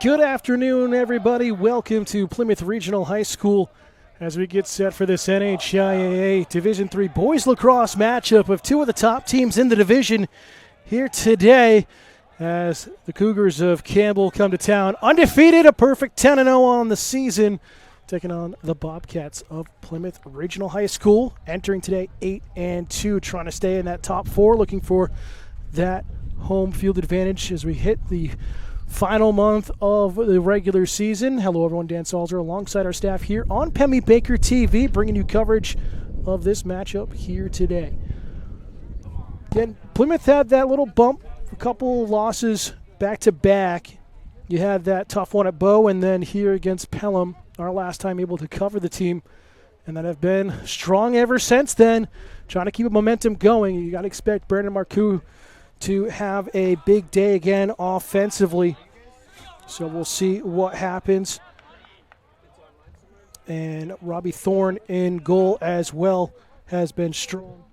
Good afternoon, everybody. Welcome to Plymouth Regional High School as we get set for this NHIAA Division III Boys Lacrosse matchup of two of the top teams in the division here today as the Cougars of Campbell come to town. Undefeated, a perfect 10-0 on the season, taking on the Bobcats of Plymouth Regional High School. Entering today 8-2, trying to stay in that top four, looking for that home field advantage as we hit the final month of the regular season. Hello, everyone. Dan Salzer alongside our staff here on Pemmy Baker TV, bringing you coverage of this matchup here today. Again, Plymouth had that little bump, a couple losses back-to-back. You had that tough one at Bow, and then here against Pelham, our last time able to cover the team, and that have been strong ever since then, trying to keep a momentum going. You got to expect Brandon Marcoux to have a big day again offensively. So we'll see what happens. And Robbie Thorne in goal as well has been strong.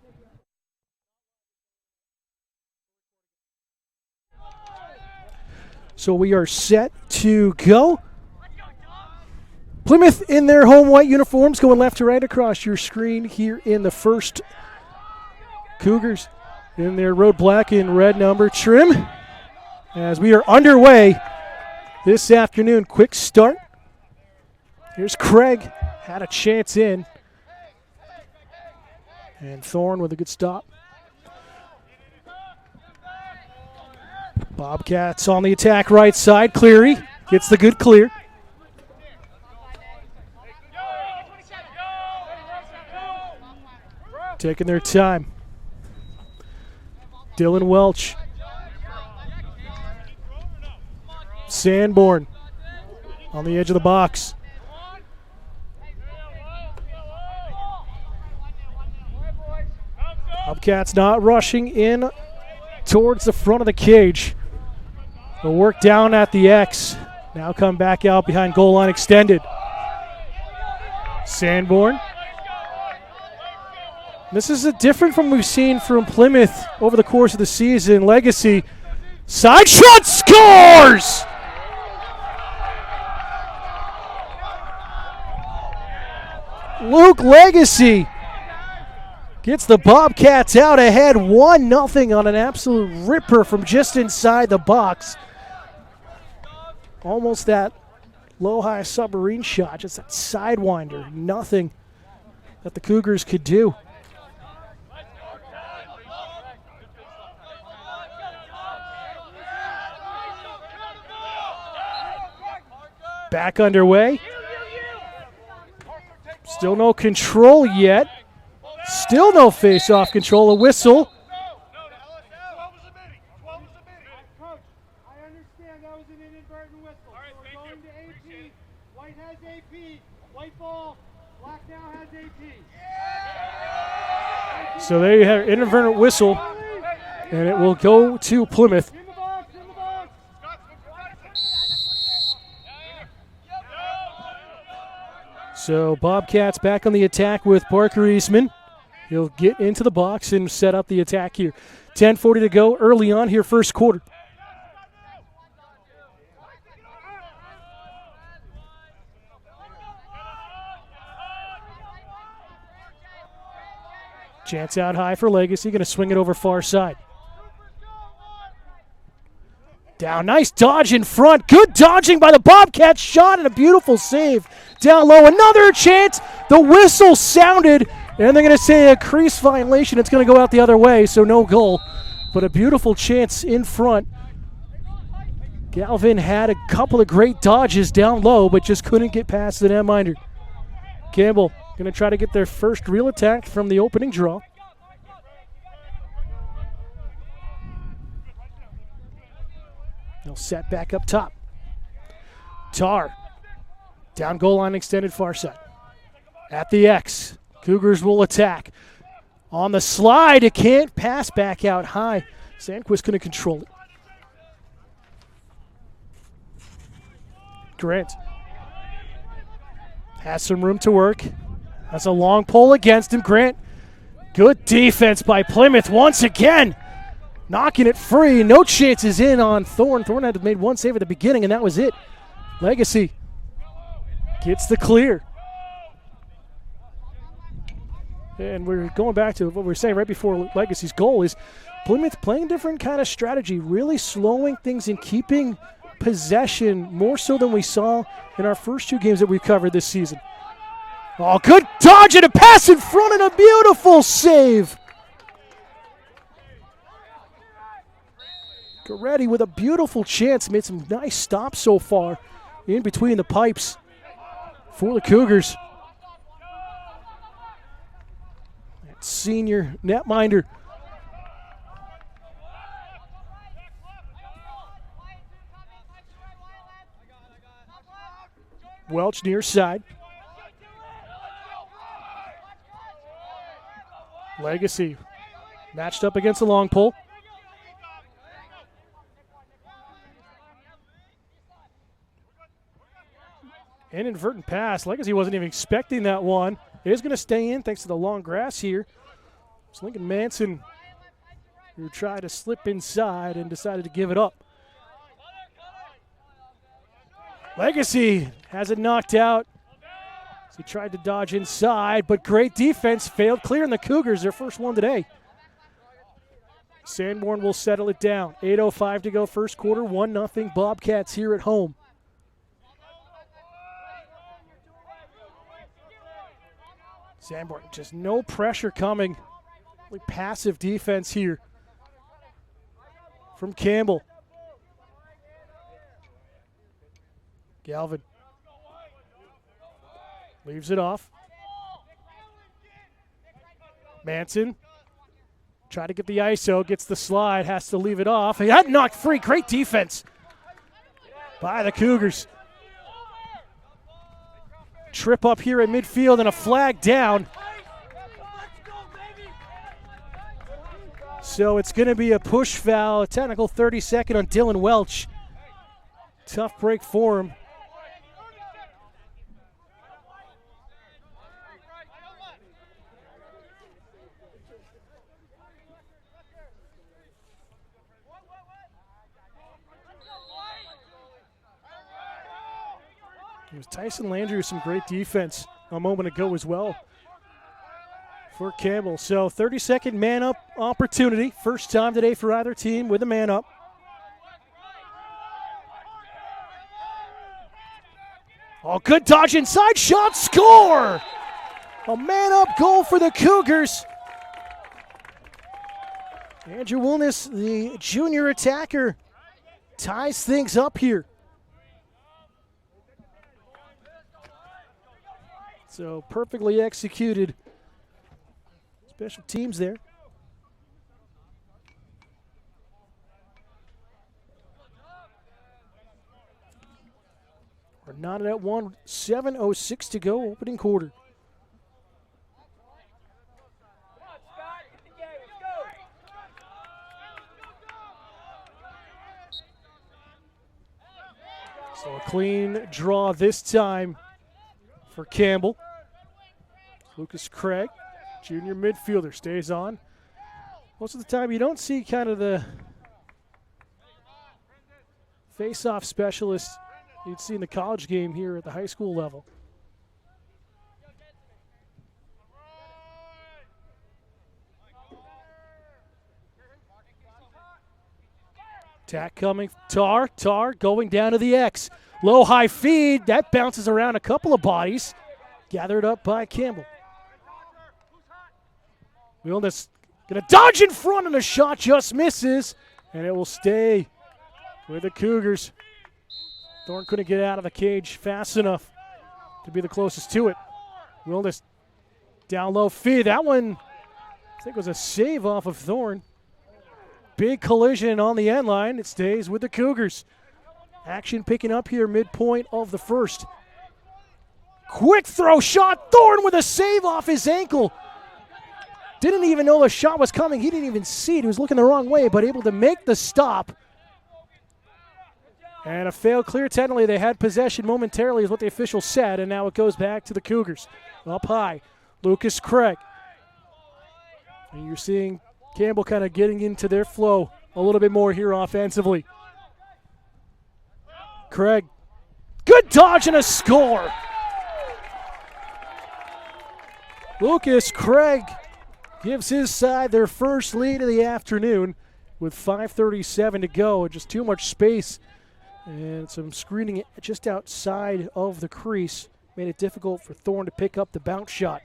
So we are set to go. Plymouth in their home white uniforms going left to right across your screen here in the first. Cougars in their road black and red number trim as we are underway this afternoon. Quick start. Here's Craig, had a chance in. And Thorne with a good stop. Bobcats on the attack right side. Cleary gets the good clear. Taking their time. Dylan Welch. Sanborn on the edge of the box. Bobcats not rushing in towards the front of the cage. They'll work down at the X. Now come back out behind goal line extended. Sanborn. This is different from what we've seen from Plymouth over the course of the season. Legacy, side shot, scores! Luke Legacy gets the Bobcats out ahead 1-0 on an absolute ripper from just inside the box. Almost that low-high submarine shot, just that sidewinder. Nothing that the Cougars could do. Back underway. Still no control yet. Still no face-off control. A whistle. Coach, I understand that was an inadvertent whistle. So we're going to AP. White has AP. White ball. Black now has AP. So there you have an inadvertent whistle, and it will go to Plymouth. In the box, in the box. So Bobcats back on the attack with Parker Eastman. He'll get into the box and set up the attack here. 10:40 to go early on here, first quarter. Chance out high for Legacy, going to swing it over far side. Down, nice dodge in front. Good dodging by the Bobcats. Shot and a beautiful save. Down low, another chance. The whistle sounded, and they're going to say a crease violation. It's going to go out the other way, so no goal. But a beautiful chance in front. Galvin had a couple of great dodges down low, but just couldn't get past the netminder. Campbell going to try to get their first real attack from the opening draw. They'll set back up top. Tar. Down goal line extended far side. At the X. Cougars will attack. On the slide, it can't pass back out high. Sandquist couldn't control it. Grant has some room to work. That's a long pole against him. Grant, good defense by Plymouth once again. Knocking it free. No chances in on Thorne. Thorne had made one save at the beginning, and that was it. Legacy gets the clear. And we're going back to what we were saying right before Legacy's goal is Plymouth playing different kind of strategy, really slowing things and keeping possession more so than we saw in our first two games that we've covered this season. Oh, good dodge and a pass in front and a beautiful save. Goretti with a beautiful chance, made some nice stops so far in between the pipes for the Cougars. That senior netminder. Welch near side. Legacy matched up against the long pole. Inadvertent pass. Legacy wasn't even expecting that one. It is going to stay in thanks to the long grass here. It's Lincoln Manson who tried to slip inside and decided to give it up. Legacy has it knocked out. He tried to dodge inside, but great defense. Failed clear, and the Cougars, their first one today. Sanborn will settle it down. 8:05 to go first quarter, 1-0 Bobcats here at home. Sanborn, just no pressure coming. Really passive defense here from Campbell. Galvin leaves it off. Manson try to get the ISO, gets the slide, has to leave it off. He had knocked free. Great defense by the Cougars. Trip up here at midfield and a flag down. So it's going to be a push foul, a technical 32nd on Dylan Welch. Tough break for him. It was Tyson Landry with some great defense a moment ago as well for Campbell. So 32nd man-up opportunity. First time today for either team with a man-up. Oh, good dodge inside, shot, score! A man-up goal for the Cougars. Andrew Wilness, the junior attacker, ties things up here. So perfectly executed special teams there. We're knotted at 1, 7:06 to go, opening quarter. So a clean draw this time for Campbell. Lucas Craig, junior midfielder, stays on. Most of the time you don't see kind of the face-off specialist you'd see in the college game here at the high school level. Attack coming, Tar going down to the X. Low high feed, that bounces around a couple of bodies. Gathered up by Campbell. Wilness gonna dodge in front and the shot just misses. And it will stay with the Cougars. Thorne couldn't get out of the cage fast enough to be the closest to it. Wilness down low feed. That one, I think, was a save off of Thorne. Big collision on the end line. It stays with the Cougars. Action picking up here midpoint of the first. Quick throw shot. Thorne with a save off his ankle. Didn't even know the shot was coming. He didn't even see it. He was looking the wrong way, but able to make the stop. And a failed clear. Technically, they had possession momentarily is what the official said, and now it goes back to the Cougars. Up high, Lucas Craig. And you're seeing Campbell kind of getting into their flow a little bit more here offensively. Craig Good dodge and a score. Lucas Craig gives his side their first lead of the afternoon with 5:37 to go. Just too much space and some screening just outside of the crease made it difficult for Thorne to pick up the bounce shot.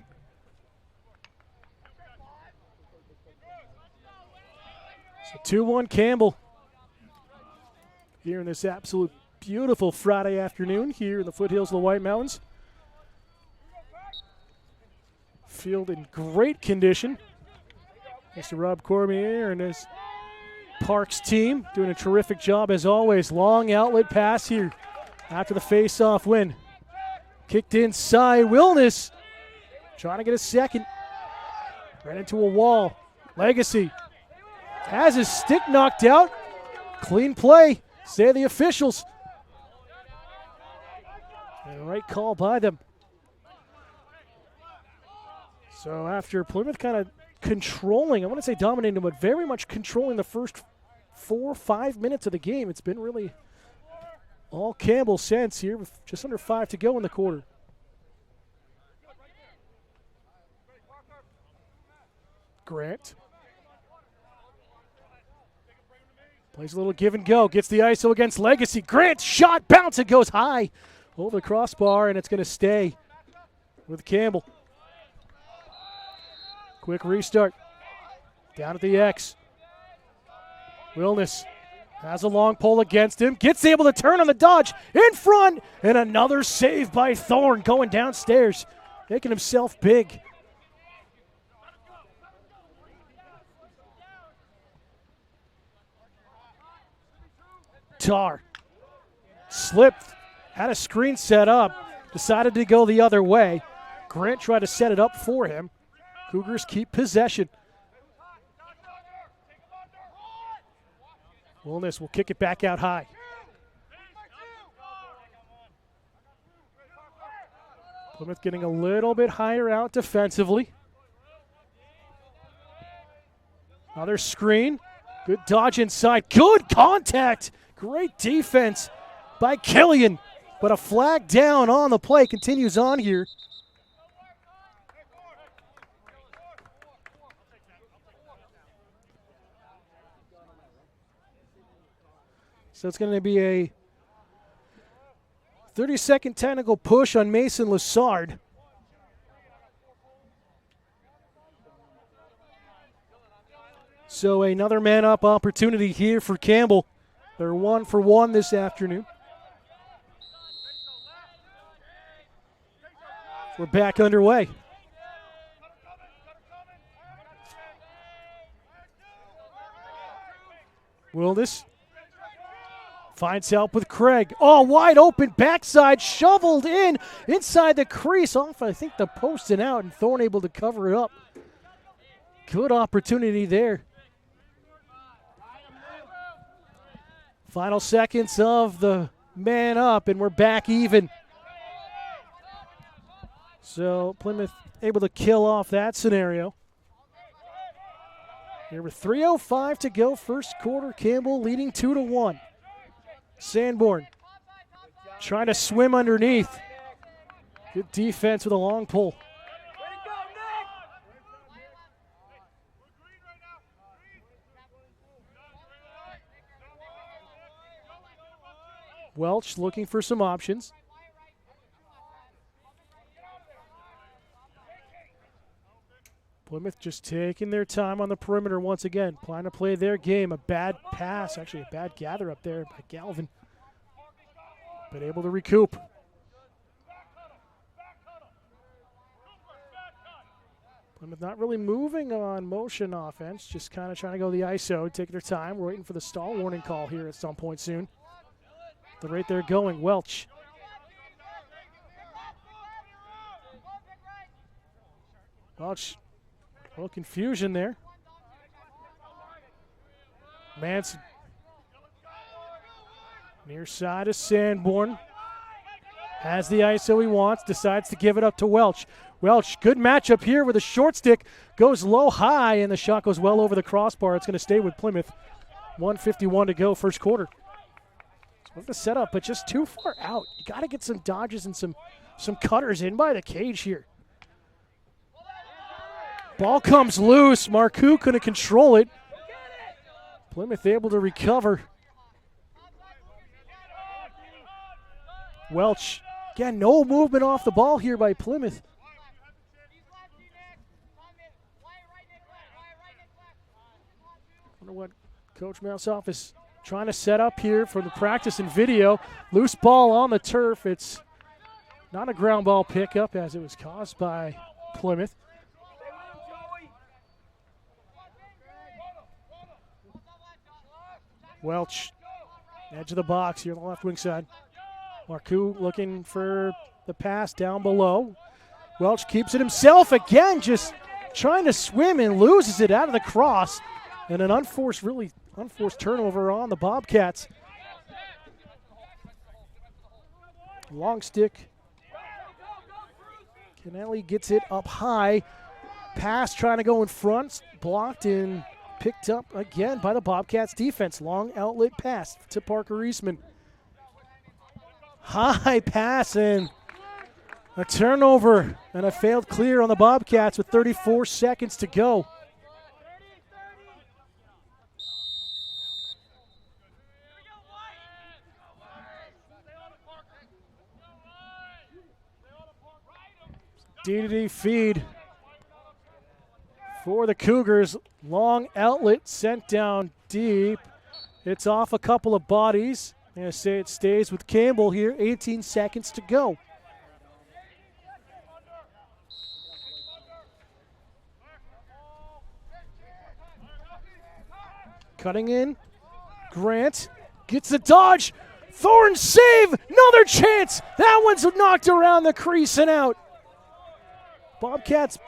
So 2-1 Campbell here in this absolute beautiful Friday afternoon here in the foothills of the White Mountains. Field in great condition. Mr. Rob Cormier and his Parks team doing a terrific job as always. Long outlet pass here after the face-off win. Kicked inside. Wilness trying to get a second. Ran into a wall. Legacy has his stick knocked out. Clean play, say the officials. And the right call by them. So after Plymouth kind of controlling, I want to say dominating, but very much controlling the first 4-5 minutes of the game, it's been really all Campbell since here with just under 5 to go in the quarter. Grant plays a little give and go, gets the ISO against Legacy. Grant shot, bounce, it goes high over the crossbar, and it's going to stay with Campbell. Quick restart. Down at the X. Wilness has a long pole against him. Gets able to turn on the dodge. In front. And another save by Thorne going downstairs. Making himself big. Tar. Slipped. Had a screen set up. Decided to go the other way. Grant tried to set it up for him. Cougars keep possession. Wilness will kick it back out high. Plymouth getting a little bit higher out defensively. Another screen. Good dodge inside. Good contact. Great defense by Killian. But a flag down on the play continues on here. So it's going to be a 30-second technical push on Mason Lessard. So another man-up opportunity here for Campbell. They're 1 for 1 this afternoon. We're back underway. Wilness finds help with Craig. Oh, wide open backside, shoveled in inside the crease off, I think, the post and out, and Thorne able to cover it up. Good opportunity there. Final seconds of the man up, and we're back even. So Plymouth able to kill off that scenario. Here with 3:05 to go, first quarter, Campbell leading 2-1. Sanborn trying to swim underneath. Good defense with a long pull. Welch looking for some options. Plymouth just taking their time on the perimeter once again, trying to play their game. A bad pass, actually a bad gather up there by Galvin, but able to recoup. Plymouth not really moving on motion offense, just kind of trying to go the ISO, taking their time. We're waiting for the stall warning call here at some point soon. But right there going, Welch. Welch. A little confusion there. Manson. Near side of Sanborn. Has the ISO he wants. Decides to give it up to Welch. Welch, good matchup here with a short stick. Goes low high, and the shot goes well over the crossbar. It's going to stay with Plymouth. 1:51 to go, first quarter. Love the setup, but just too far out. You got to get some dodges and some cutters in by the cage here. Ball comes loose. Marcoux couldn't control it. Plymouth able to recover. Welch, again, no movement off the ball here by Plymouth. Wonder what Coach Mouseoff is trying to set up here for the practice and video. Loose ball on the turf. It's not a ground ball pickup as it was caused by Plymouth. Welch, edge of the box here on the left wing side. Marcoux looking for the pass down below. Welch keeps it himself again, just trying to swim and loses it out of the cross. And an unforced turnover on the Bobcats. Long stick. Kennelly gets it up high. Pass trying to go in front, blocked and picked up again by the Bobcats defense. Long outlet pass to Parker Eastman. High pass and a turnover and a failed clear on the Bobcats with 34 seconds to go. D-to-D feed for the Cougars. Long outlet sent down deep. It's off a couple of bodies. I'm going to say it stays with Campbell here. 18 seconds to go. Cutting in. Grant gets the dodge. Thorne save. Another chance. That one's knocked around the crease and out. Bobcats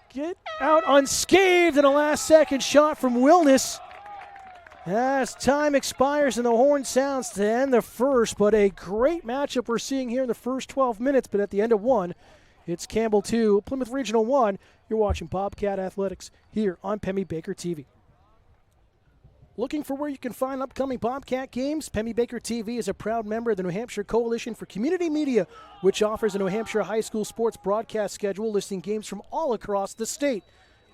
get out unscathed, and a last-second shot from Wilness. As time expires and the horn sounds to end the first, but a great matchup we're seeing here in the first 12 minutes, but at the end of one, it's Campbell 2, Plymouth Regional 1. You're watching Bobcat Athletics here on Pemmy Baker TV. Looking for where you can find upcoming Bobcat games? Pemmy Baker TV is a proud member of the New Hampshire Coalition for Community Media, which offers a New Hampshire high school sports broadcast schedule listing games from all across the state.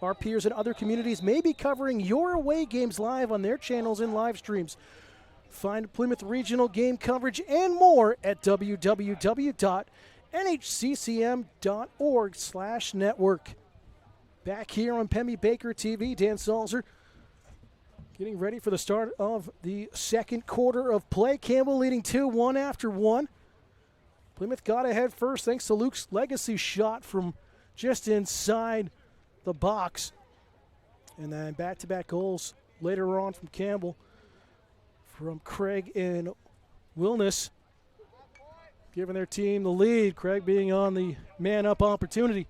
Our peers in other communities may be covering your away games live on their channels and live streams. Find Plymouth Regional game coverage and more at www.nhccm.org/network. Back here on Pemmy Baker TV, Dan Salzer getting ready for the start of the second quarter of play. Campbell leading 2-1 after one. Plymouth got ahead first thanks to Luke's legacy shot from just inside the box. And then back-to-back goals later on from Campbell, from Craig and Wilness, giving their team the lead. Craig being on the man-up opportunity.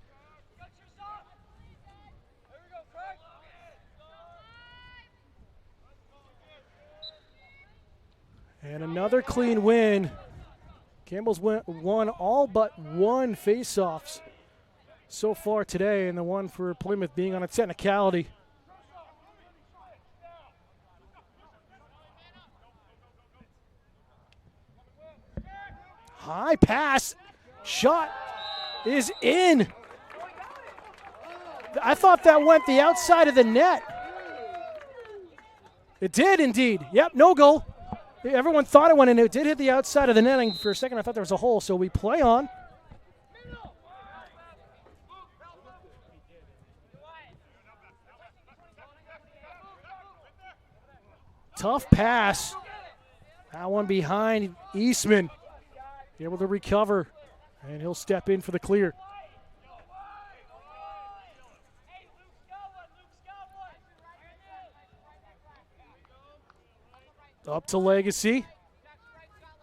And another clean win. Campbell's won all but one face-offs so far today, and the one for Plymouth being on a technicality. High pass. Shot is in. I thought that went the outside of the net. It did indeed. Yep, no goal. Everyone thought it went in. It did hit the outside of the netting. For a second, I thought there was a hole, so we play on. Tough pass. That one behind Eastman. Able to recover, and he'll step in for the clear. Up to Legacy.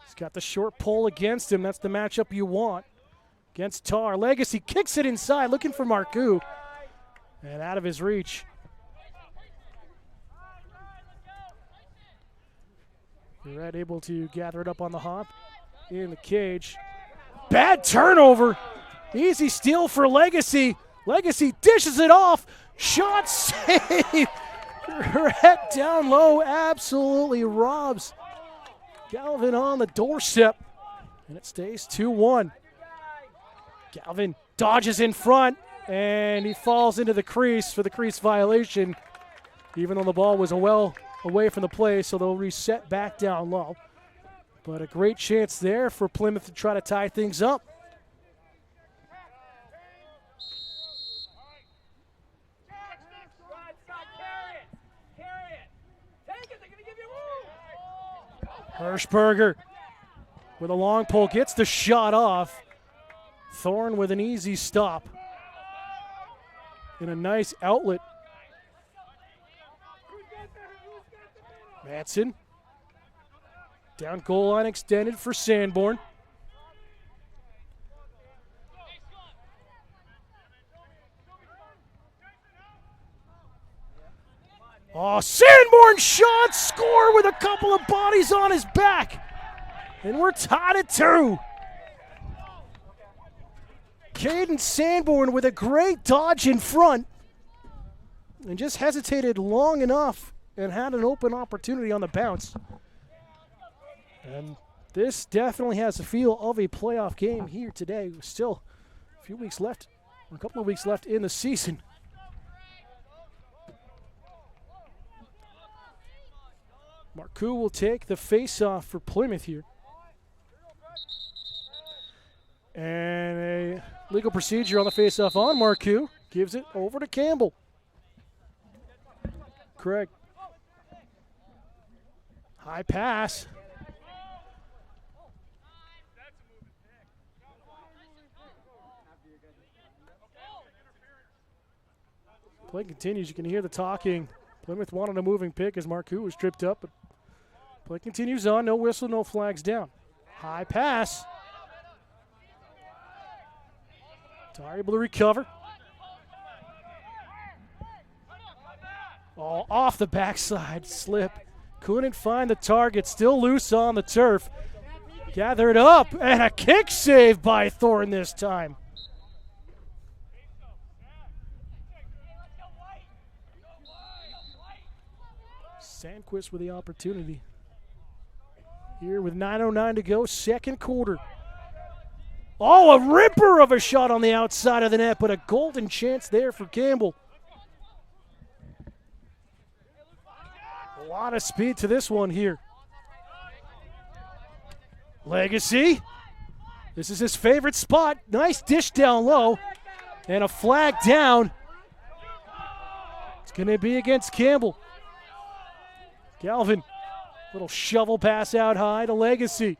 He's got the short pole against him. That's the matchup you want against Tar. Legacy kicks it inside, looking for Marcoux, and out of his reach. Red able to gather it up on the hop in the cage. Bad turnover. Easy steal for Legacy. Legacy dishes it off. Shot save. Red down low absolutely robs Galvin on the doorstep, and it stays 2-1. Galvin dodges in front, and he falls into the crease for the crease violation, even though the ball was well away from the play, so they'll reset back down low. But a great chance there for Plymouth to try to tie things up. Hirschberger with a long pull, gets the shot off. Thorne with an easy stop. And a nice outlet. Madsen. Down goal line extended for Sanborn. Oh, Sanborn shot, score with a couple of bodies on his back. And we're tied at 2. Caden Sanborn with a great dodge in front and just hesitated long enough and had an open opportunity on the bounce. And this definitely has a feel of a playoff game here today. Still a few weeks left, or a couple of weeks left in the season. Marcoux will take the face-off for Plymouth here. And a legal procedure on the face-off on Marcoux. Gives it over to Campbell. Craig. High pass. Play continues. You can hear the talking. Plymouth wanted a moving pick as Marcoux was tripped up, but play continues on. No whistle, no flags down. High pass. Tar able to recover. Oh, off the backside slip. Couldn't find the target. Still loose on the turf. Gathered up, and a kick save by Thorne this time. Sandquist with the opportunity. Here with 9:09 to go, second quarter. Oh, a ripper of a shot on the outside of the net, but a golden chance there for Campbell. A lot of speed to this one here. Legacy. This is his favorite spot. Nice dish down low. And a flag down. It's going to be against Campbell. Galvin. Little shovel pass out high to Legacy.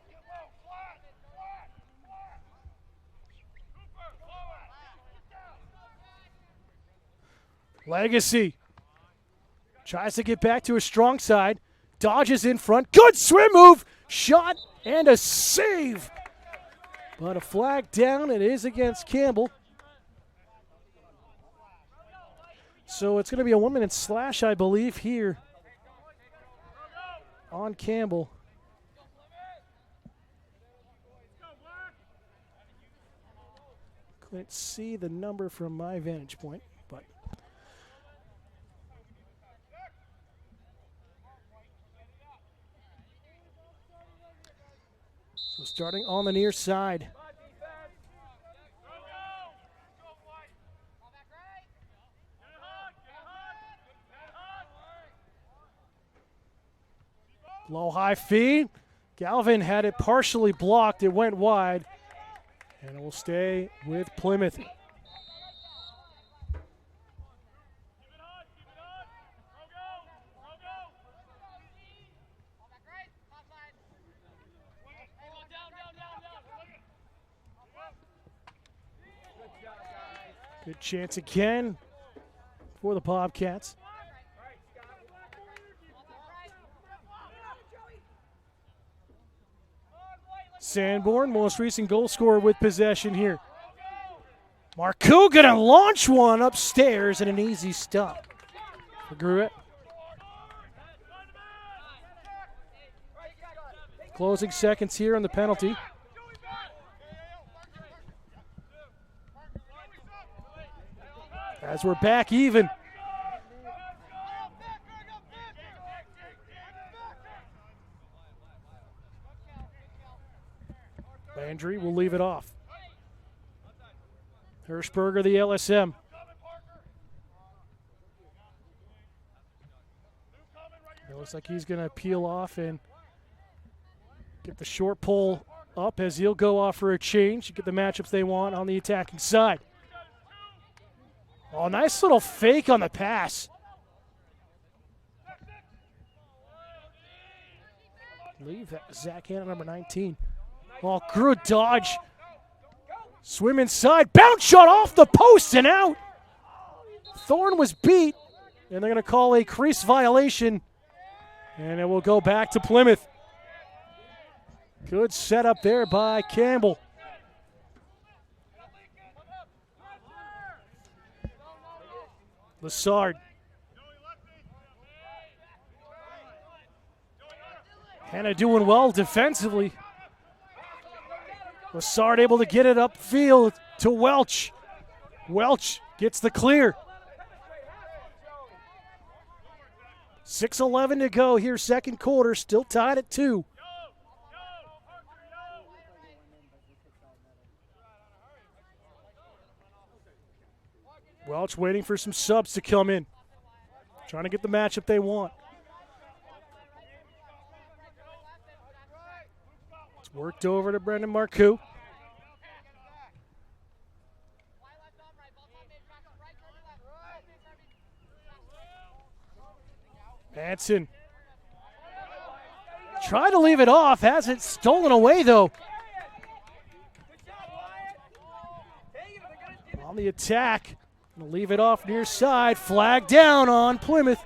Legacy tries to get back to his strong side. Dodges in front. Good swim move. Shot and a save. But a flag down. It is against Campbell. So it's going to be a 1-minute slash, I believe, here on Campbell. Couldn't see the number from my vantage point, but so starting on the near side. Low high feed. Galvin had it partially blocked. It went wide. And it will stay with Plymouth. Good chance again for the Bobcats. Sanborn, most recent goal scorer with possession here. Marcoux gonna launch one upstairs and an easy stop for Gruett. Closing seconds here on the penalty. As we're back even. Landry will leave it off. Hirschberger, the LSM. It looks like he's going to peel off and get the short pull up as he'll go off for a change. Get the matchups they want on the attacking side. Oh, nice little fake on the pass. I believe that was Zach Hanna, number 19. Oh, good dodge. Swim inside. Bounce shot off the post and out. Thorne was beat, and they're going to call a crease violation, and it will go back to Plymouth. Good setup there by Campbell. Lassard. Hanna doing well defensively. Lassard able to get it upfield to Welch. Welch gets the clear. 6:11 to go here, second quarter, still tied at 2. Welch waiting for some subs to come in. Trying to get the matchup they want. It's worked over to Brendan Marcoux. Hanson. Trying to leave it off. Has it stolen away, though. On the attack. Gonna leave it off near side. Flag down on Plymouth.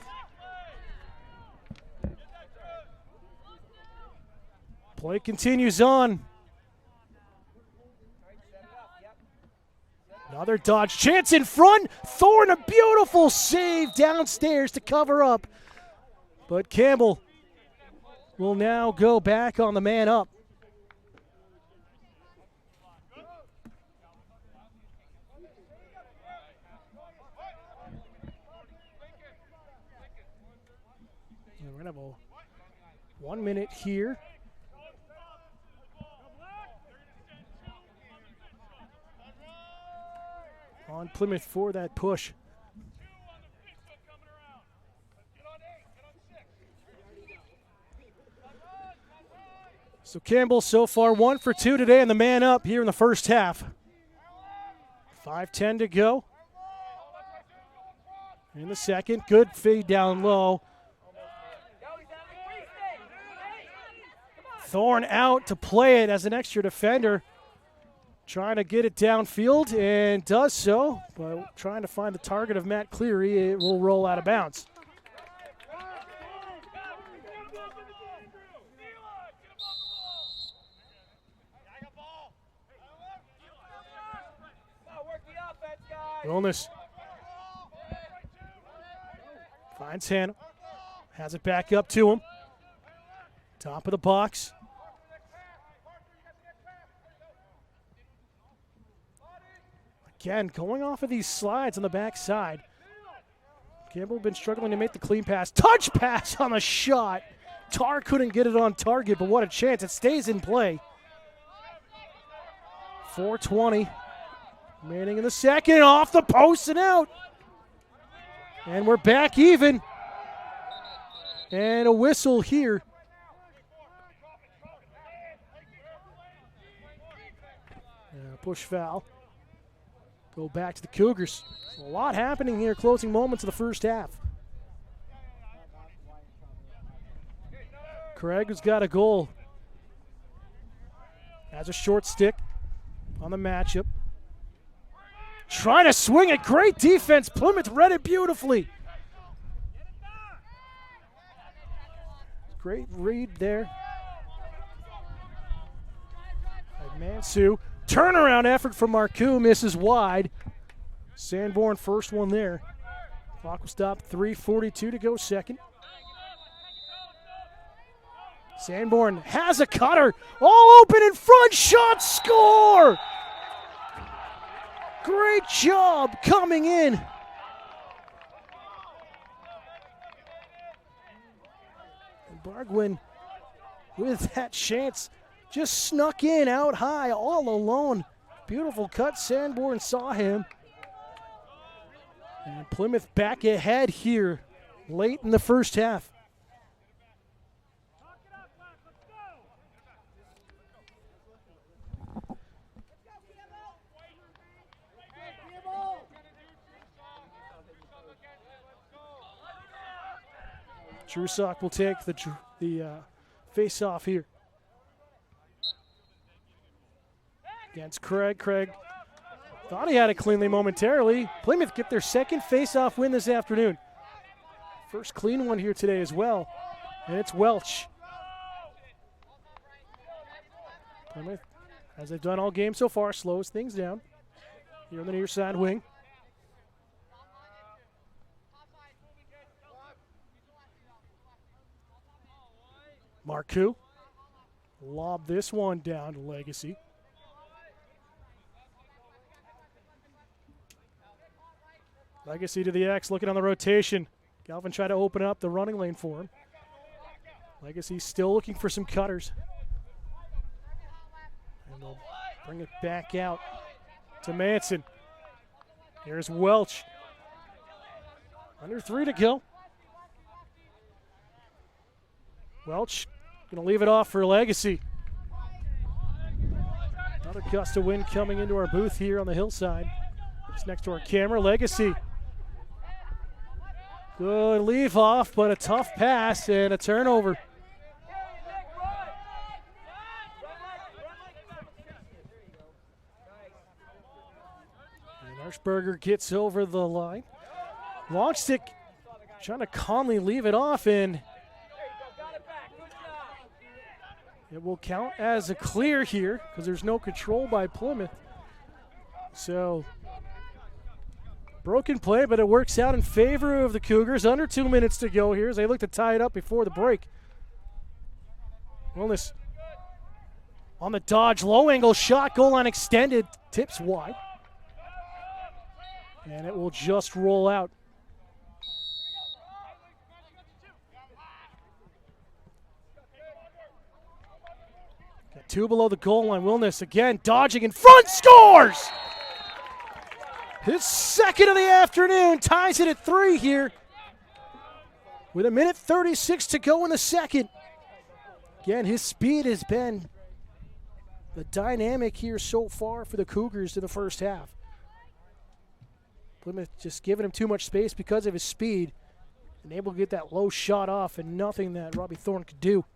Play continues on. Another dodge chance in front. Thorne, a beautiful save downstairs to cover up. But Campbell will now go back on the man up. We're going to have a 1 minute here. On Plymouth for that push. So Campbell so far 1 for 2 today and the man up here in the first half. 5:10 to go. In the second, good feed down low. Thorne out to play it as an extra defender. Trying to get it downfield and does so, but trying to find the target of Matt Cleary. It will roll out of bounds. Wilness finds Hanna, has it back up to him. Top of the box. Again, going off of these slides on the backside. Campbell been struggling to make the clean pass. Touch pass on the shot. Tar couldn't get it on target, but what a chance. It stays in play. 4:20 remaining in the second. Off the post and out. And we're back even. And a whistle here. Push foul. Go back to the Cougars. A lot happening here, closing moments of the first half. Craig has got a goal. Has a short stick on the matchup. Trying to swing it. Great defense. Plymouth read it beautifully. Great read there. Mansu. Turnaround effort from Marcoux, misses wide. Sanborn first one there. Clock will stop, 3:42 to go second. Sanborn has a cutter, all open in front, shot, score! Great job coming in. And Bargwin with that chance. just snuck in out high all alone. Beautiful cut. Sanborn saw him. And Plymouth back ahead here late in the first half. Trusock will take the face-off here. Against Craig. Craig thought he had it cleanly momentarily. Plymouth get their second face-off win this afternoon. First clean one here today as well. And it's Welch. Plymouth, as they've done all game so far, slows things down. Here on the near side wing. Marcoux. Lob this one down to Legacy. Legacy to the X, looking on the rotation. Galvin tried to open up the running lane for him. Legacy still looking for some cutters. And they'll bring it back out to Manson. Here's Welch. Under 3 to go. Welch going to leave it off for Legacy. Another gust of wind coming into our booth here on the hillside. Just next to our camera, Legacy. Good leave off, but a tough pass and a turnover. And Archberger gets over the line. Long stick trying to calmly leave it off, and it will count as a clear here because there's no control by Plymouth. So, broken play, but it works out in favor of the Cougars. Under 2 minutes to go here as they look to tie it up before the break. Wellness on the dodge, low angle shot, goal line extended, tips wide. And it will just roll out. Got 2 below the goal line. Wellness again dodging in front, scores! His second of the afternoon, ties it at 3 here with 1:36 to go in the second. Again, his speed has been the dynamic here so far for the Cougars in the first half. Plymouth just giving him too much space because of his speed and able to get that low shot off, and nothing that Robbie Thorne could do.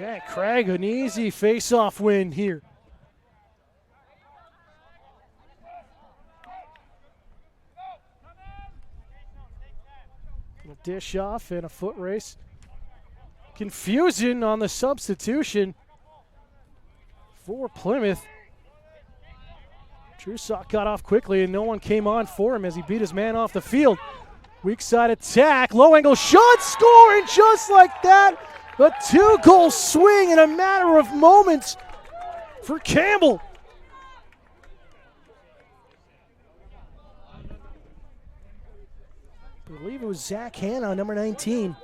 Okay, Craig, an easy face-off win here. Little dish off and a foot race. Confusion on the substitution for Plymouth. Trusock got off quickly and no one came on for him as he beat his man off the field. Weak side attack, low angle shot, scoring just like that. A 2-goal swing in a matter of moments for Campbell. I believe it was Zach Hanna, number 19.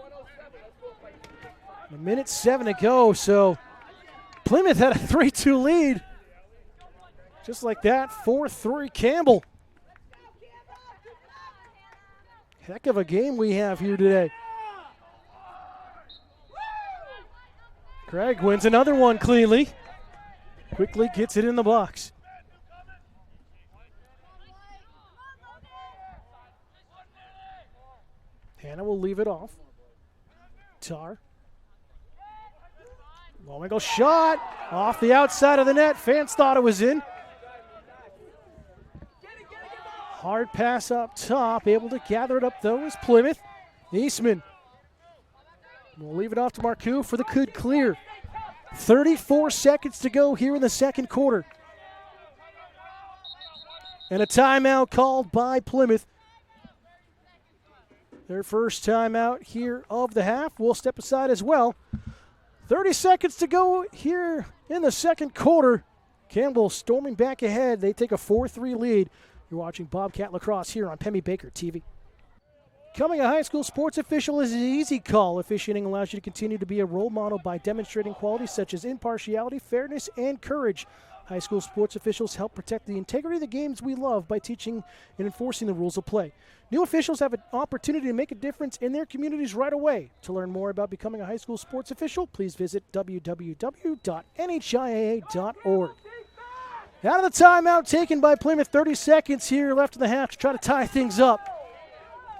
1:07 to go, so Plymouth had a 3-2 lead. Just like that, 4-3 Campbell. Heck of a game we have here today. Craig wins another one cleanly. Quickly gets it in the box. Hanna will leave it off. Tar. Low angle shot off the outside of the net. Fans thought it was in. Hard pass up top. Able to gather it up though is Plymouth. Eastman. We'll leave it off to Marcoux for the good clear. 34 seconds to go here in the second quarter. And a timeout called by Plymouth. Their first timeout here of the half. We'll step aside as well. 30 seconds to go here in the second quarter. Campbell storming back ahead. They take a 4-3 lead. You're watching Bobcat Lacrosse here on Pemmy Baker TV. Becoming a high school sports official is an easy call. Officiating allows you to continue to be a role model by demonstrating qualities such as impartiality, fairness, and courage. High school sports officials help protect the integrity of the games we love by teaching and enforcing the rules of play. New officials have an opportunity to make a difference in their communities right away. To learn more about becoming a high school sports official, please visit www.nhiaa.org. Out of the timeout taken by Plymouth, 30 seconds here left in the half to try to tie things up.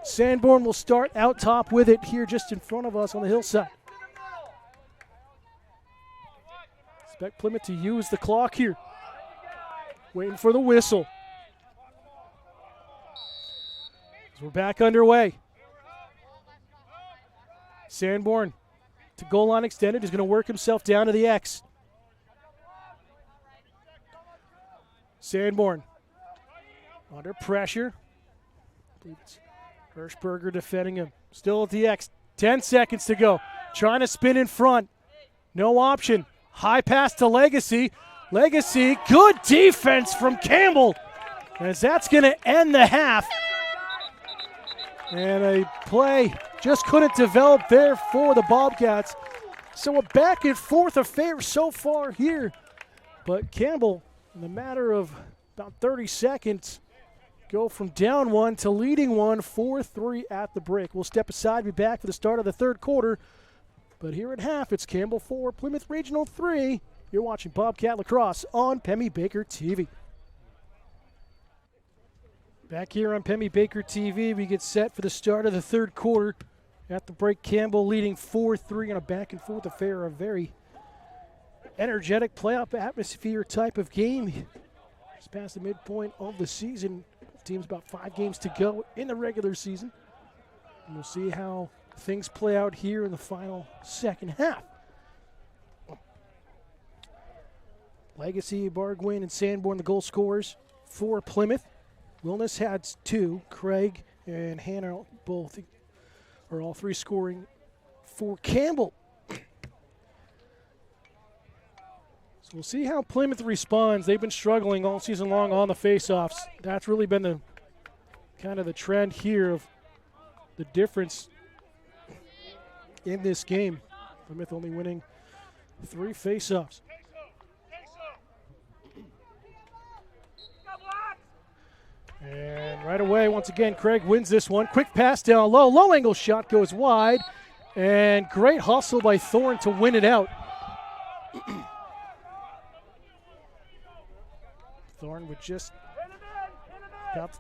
Sanborn will start out top with it here just in front of us on the hillside. Expect Plymouth to use the clock here. Waiting for the whistle. As we're back underway. Sanborn to goal line extended. He's going to work himself down to the X. Sanborn under pressure. I believe it's Hirschberger defending him. Still at the X. 10 seconds to go. Trying to spin in front. No option. High pass to Legacy. Legacy, good defense from Campbell. As that's going to end the half. And a play just couldn't develop there for the Bobcats. So a back and forth affair so far here. But Campbell, in a matter of about 30 seconds, go from down one to leading one, 4-3 at the break. We'll step aside, be back for the start of the third quarter. But here at half, it's Campbell 4, Plymouth Regional 3. You're watching Bobcat Lacrosse on Pemmy Baker TV. Back here on Pemmy Baker TV, we get set for the start of the third quarter. At the break, Campbell leading 4-3 in a back and forth affair, a very energetic playoff atmosphere type of game. Just past the midpoint of the season. Team's about 5 games to go in the regular season. And we'll see how things play out here in the final second half. Legacy, Bargwin, and Sanborn, the goal scorers for Plymouth. Wilness had 2. Craig and Hannah both are all 3 scoring for Campbell. So we'll see how Plymouth responds. They've been struggling all season long on the faceoffs. That's really been the kind of the trend here of the difference in this game. Plymouth only winning 3 faceoffs. And right away, once again, Craig wins this one. Quick pass down low. Low angle shot goes wide. And great hustle by Thorne to win it out. Thorne would just got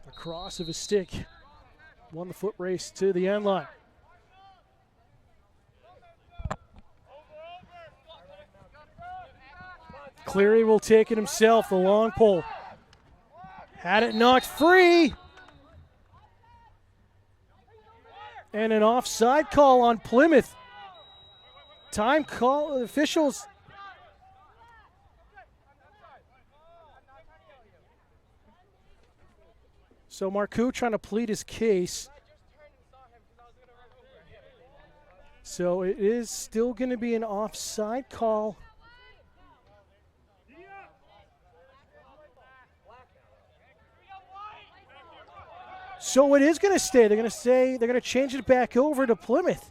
the cross of his stick. Won the foot race to the end line. Cleary will take it himself, the long pole. Had it knocked free. And an offside call on Plymouth. Time call, officials. So Marcoux trying to plead his case. So it is still going to be an offside call. So it is going to stay. They're going to say they're going to change it back over to Plymouth.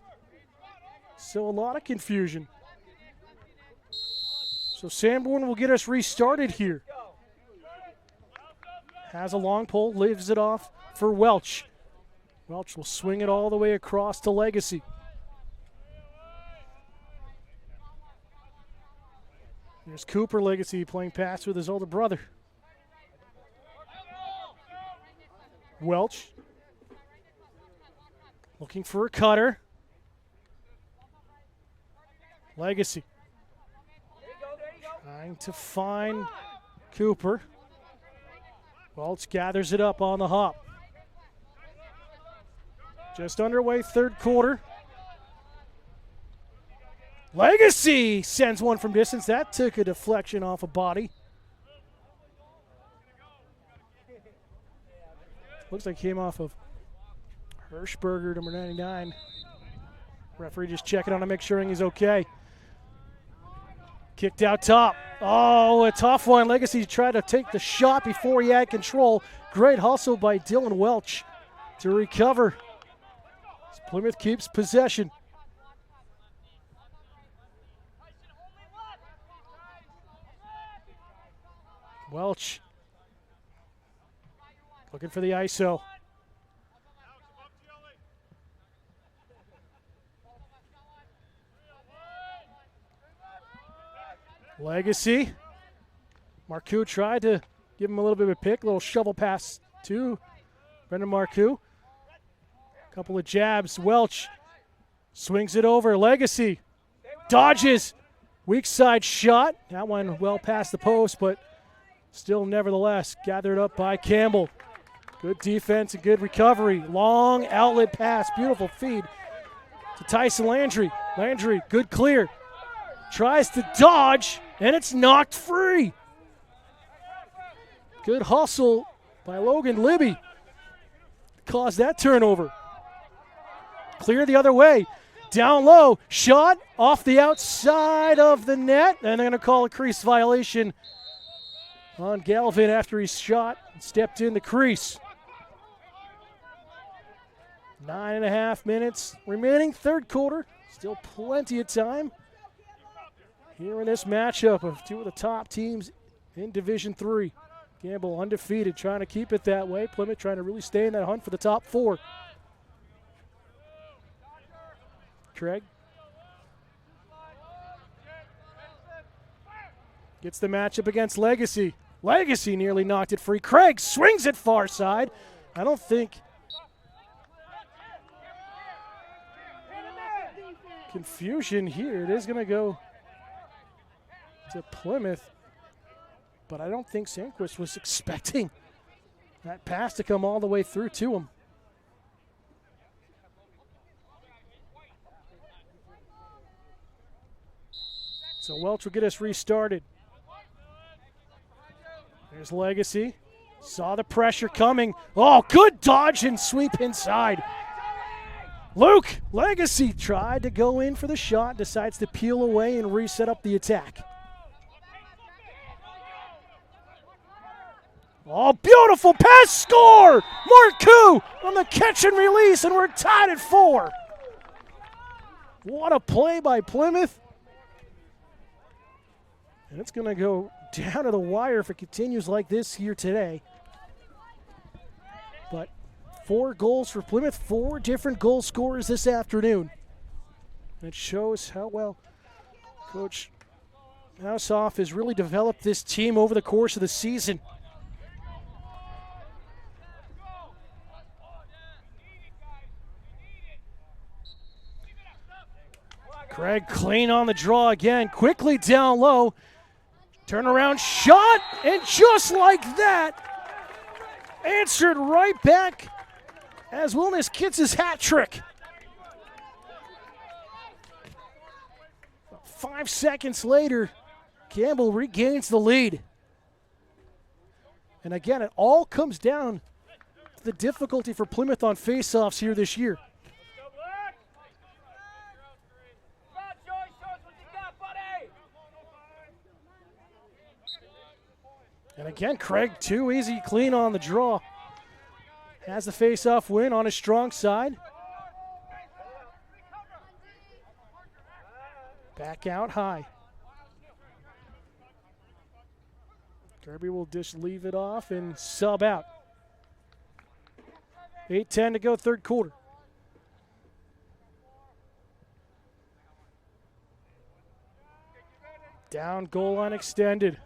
So a lot of confusion. So Sanborn will get us restarted here. Has a long pole, leaves it off for Welch. Welch will swing it all the way across to Legacy. There's Cooper Legacy playing pass with his older brother. Welch looking for a cutter. Legacy trying to find Cooper. Welch gathers it up on the hop. Just underway, third quarter. Legacy sends one from distance. That took a deflection off a body. Looks like it came off of Hirschberger, number 99. Referee just checking on him, make sure he's okay. Kicked out top. Oh, a tough one. Legacy tried to take the shot before he had control. Great hustle by Dylan Welch to recover. As Plymouth keeps possession. Welch looking for the ISO. Legacy. Marcoux tried to give him a little bit of a pick, a little shovel pass to Brendan Marcoux. Couple of jabs. Welch swings it over. Legacy dodges. Weak side shot. That one well past the post, but still nevertheless gathered up by Campbell. Good defense and good recovery. Long outlet pass. Beautiful feed to Tyson Landry. Landry, good clear. Tries to dodge, and it's knocked free. Good hustle by Logan Libby. Caused that turnover. Clear the other way. Down low. Shot off the outside of the net. And they're going to call a crease violation on Galvin after he shot and stepped in the crease. 9.5 minutes remaining, third quarter. Still plenty of time here in this matchup of two of the top teams in Division III. Campbell undefeated, trying to keep it that way. Plymouth trying to really stay in that hunt for the top four. Craig gets the matchup against Legacy. Legacy nearly knocked it free. Craig swings it far side. I don't think confusion here. It is going to go to Plymouth, but I don't think Sandquist was expecting that pass to come all the way through to him. So Welch will get us restarted. There's Legacy. Saw the pressure coming. Oh, good dodge and sweep inside. Luke, Legacy tried to go in for the shot, decides to peel away and reset up the attack. Oh, beautiful pass, score! Marcoux on the catch and release, and we're tied at 4. What a play by Plymouth. And it's going to go down to the wire if it continues like this here today. But 4 goals for Plymouth, 4 different goal scorers this afternoon. It shows how well Coach Mousoff has really developed this team over the course of the season. Craig clean on the draw again, quickly down low. Turnaround shot, and just like that, answered right back as Wellness gets his hat trick. 5 seconds later, Campbell regains the lead. And again, it all comes down to the difficulty for Plymouth on faceoffs here this year. And again, Craig too easy, clean on the draw. Has the face-off win on his strong side. Back out high. Kirby will just leave it off and sub out. 8:10 to go, third quarter. Down, goal line extended.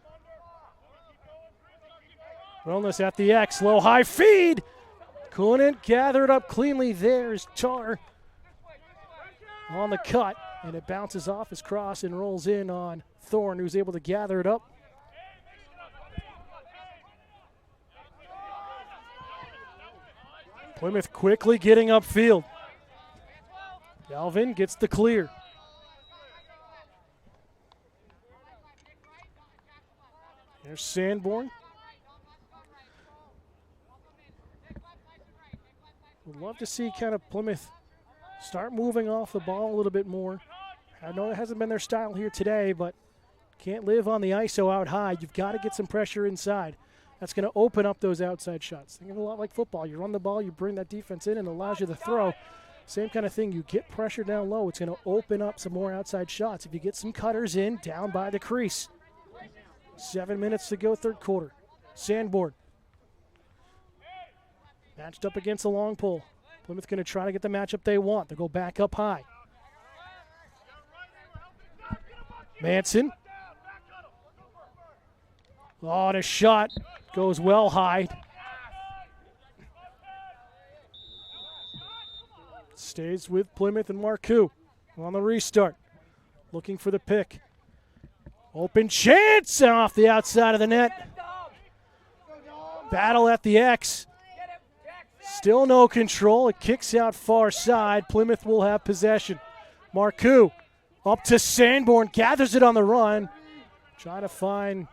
Wellness at the X, low high feed. Couldn't gather it up cleanly. There's Char on the cut, and it bounces off his cross and rolls in on Thorne, who's able to gather it up. Plymouth quickly getting upfield. Galvin gets the clear. Here's Sanborn. Would love to see kind of Plymouth start moving off the ball a little bit more. I know it hasn't been their style here today, but Can't live on the ISO out high. You've got to get some pressure inside. That's going to open up those outside shots. Think of it a lot like football. You run the ball, you bring that defense in, and it allows you to throw. Same kind of thing. You get pressure down low. It's going to open up some more outside shots. If you get some cutters in, down by the crease. 7 minutes to go, third quarter. Sanborn. Matched up against the long pole. Plymouth going to try to get the matchup they want. They'll go back up high. Manson. Oh, and a shot goes well high. Stays with Plymouth and Marcoux on the restart. Looking for the pick. Open chance off the outside of the net. Battle at the X. Still no control. It kicks out far side. Plymouth will have possession. Marcoux up to Sanborn. Gathers it on the run. Trying to find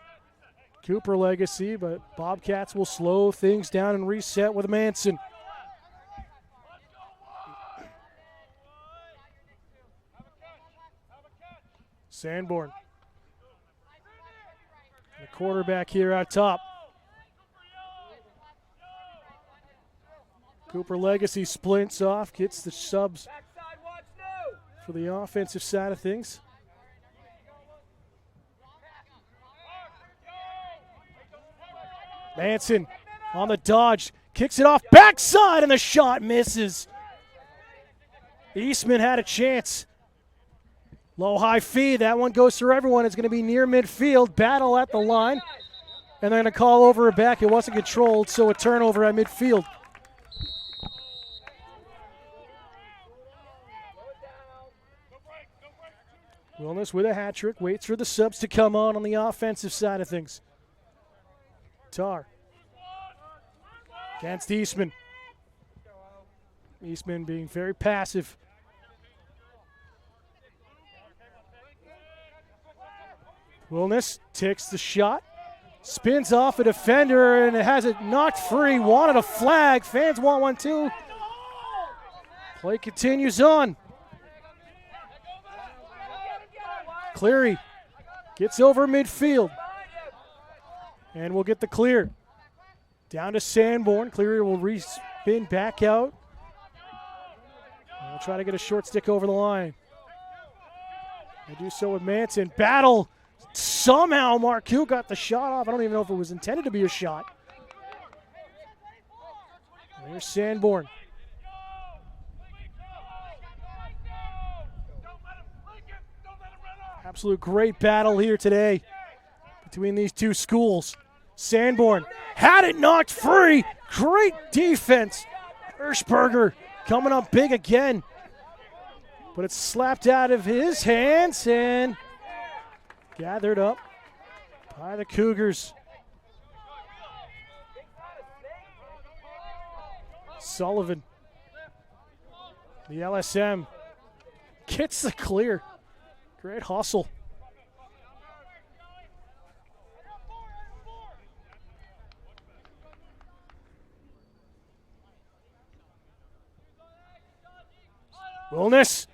Cooper Legacy, but Bobcats will slow things down and reset with Manson. Sanborn. The quarterback here out top. Cooper Legacy splints off, gets the subs for the offensive side of things. Manson on the dodge, kicks it off, backside, and the shot misses. Eastman had a chance. Low-high feed, that one goes through everyone. It's going to be near midfield, battle at the line, and they're going to call over it back. It wasn't controlled, so a turnover at midfield. Wellness with a hat trick, waits for the subs to come on the offensive side of things. Tar against Eastman. Eastman being very passive. Wellness takes the shot, spins off a defender, and it has it knocked free. Wanted a flag. Fans want one too. Play continues on. Cleary gets over midfield. And we'll get the clear. Down to Sanborn. Cleary will re-spin back out. And we'll try to get a short stick over the line. They do so with Manson. Battle. Somehow Marcoux got the shot off. I don't even know if it was intended to be a shot. There's Sanborn. Absolute great battle here today between these two schools. Sanborn had it knocked free. Great defense. Hirschberger coming up big again. But it's slapped out of his hands and gathered up by the Cougars. Sullivan, the LSM, gets the clear. Great hustle. Wellness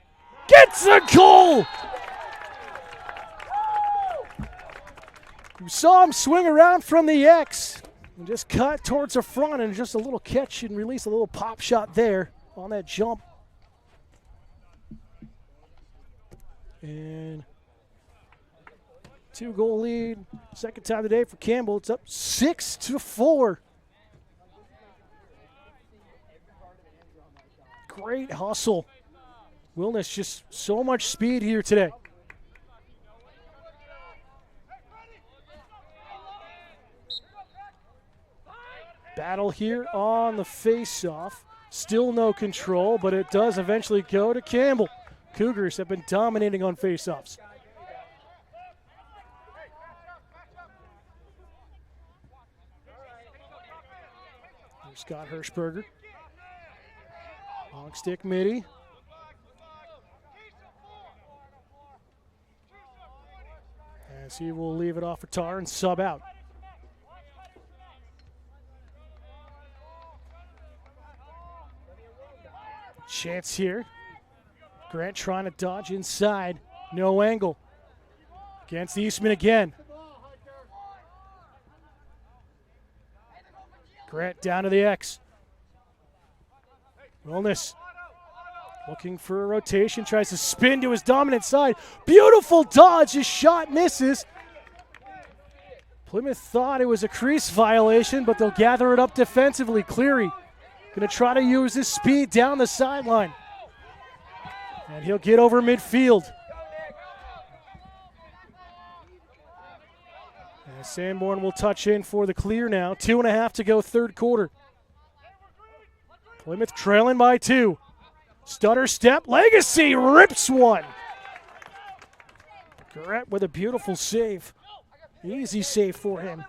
gets a goal. You saw him swing around from the X and just cut towards the front, and just a little catch and release, a little pop shot there on that jump. And 2-goal lead, second time today for Campbell. It's up 6-4. Great hustle. Wellness, just so much speed here today. Battle here on the face-off. Still no control, but it does eventually go to Campbell. Cougars have been dominating on face-offs. There's Scott Hirschberger. Long stick midi. As he will leave it off for Tar and sub out. Chance here. Grant trying to dodge inside. No angle. Against Eastman again. Grant down to the X. Wellness looking for a rotation, tries to spin to his dominant side. Beautiful dodge, his shot misses. Plymouth thought it was a crease violation, but they'll gather it up defensively. Cleary going to try to use his speed down the sideline. And he'll get over midfield. And Sanborn will touch in for the clear now. 2.5 to go, third quarter. Plymouth trailing by 2. Stutter step, Legacy rips one. Garrett with a beautiful save. Easy save for him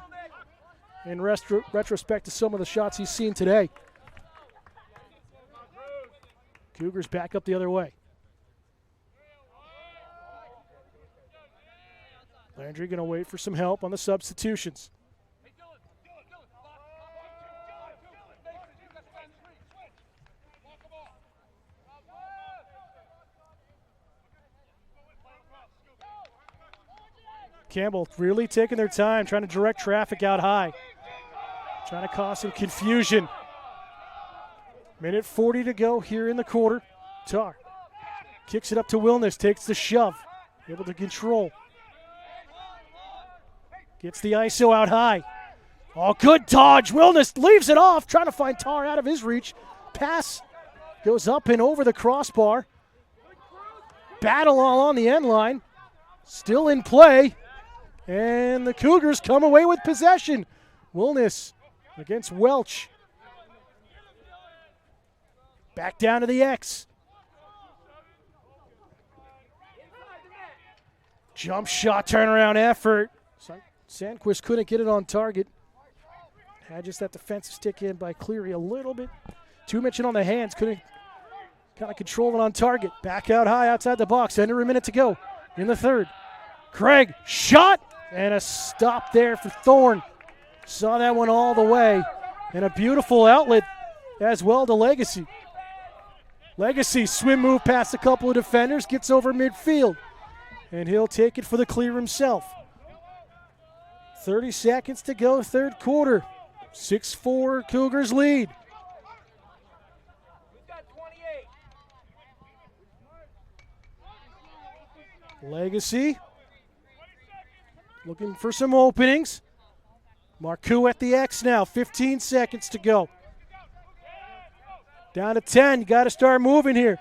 in retrospect to some of the shots he's seen today. Cougars back up the other way. Landry going to wait for some help on the substitutions. Campbell really taking their time, trying to direct traffic out high. Trying to cause some confusion. Minute 40 to go here in the quarter. Tar kicks it up to Wilness, takes the shove. Able to control. Gets the ISO out high. Oh, good dodge. Wilness leaves it off, trying to find Tar out of his reach. Pass goes up and over the crossbar. Battle all on the end line. Still in play. And the Cougars come away with possession. Wilness against Welch. Back down to the X. Jump shot, turnaround effort. Sandquist couldn't get it on target. Had just that defensive stick in by Cleary a little bit. Too much in on the hands. Couldn't kind of control it on target. Back out high outside the box. Under a minute to go in the third. Craig, shot, and a stop there for Thorne. Saw that one all the way. And a beautiful outlet as well to Legacy. Legacy, swim move past a couple of defenders, gets over midfield. And he'll take it for the clear himself. 30 seconds to go, third quarter. 6-4 Cougars lead. Legacy looking for some openings. Marcoux at the X now, 15 seconds to go. Down to 10, you got to start moving here.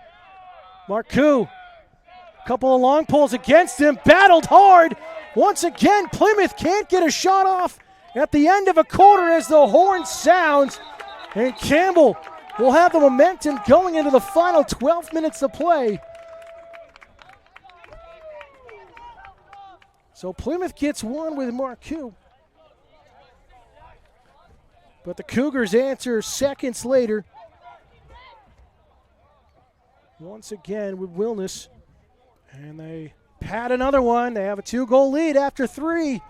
Marcoux, a couple of long pulls against him, battled hard. Once again, Plymouth can't get a shot off at the end of a quarter as the horn sounds. And Campbell will have the momentum going into the final 12 minutes of play. So Plymouth gets one with Marcoux. But the Cougars answer seconds later. Once again with Wilness. And they pad another one. They have a 2-goal lead after 3.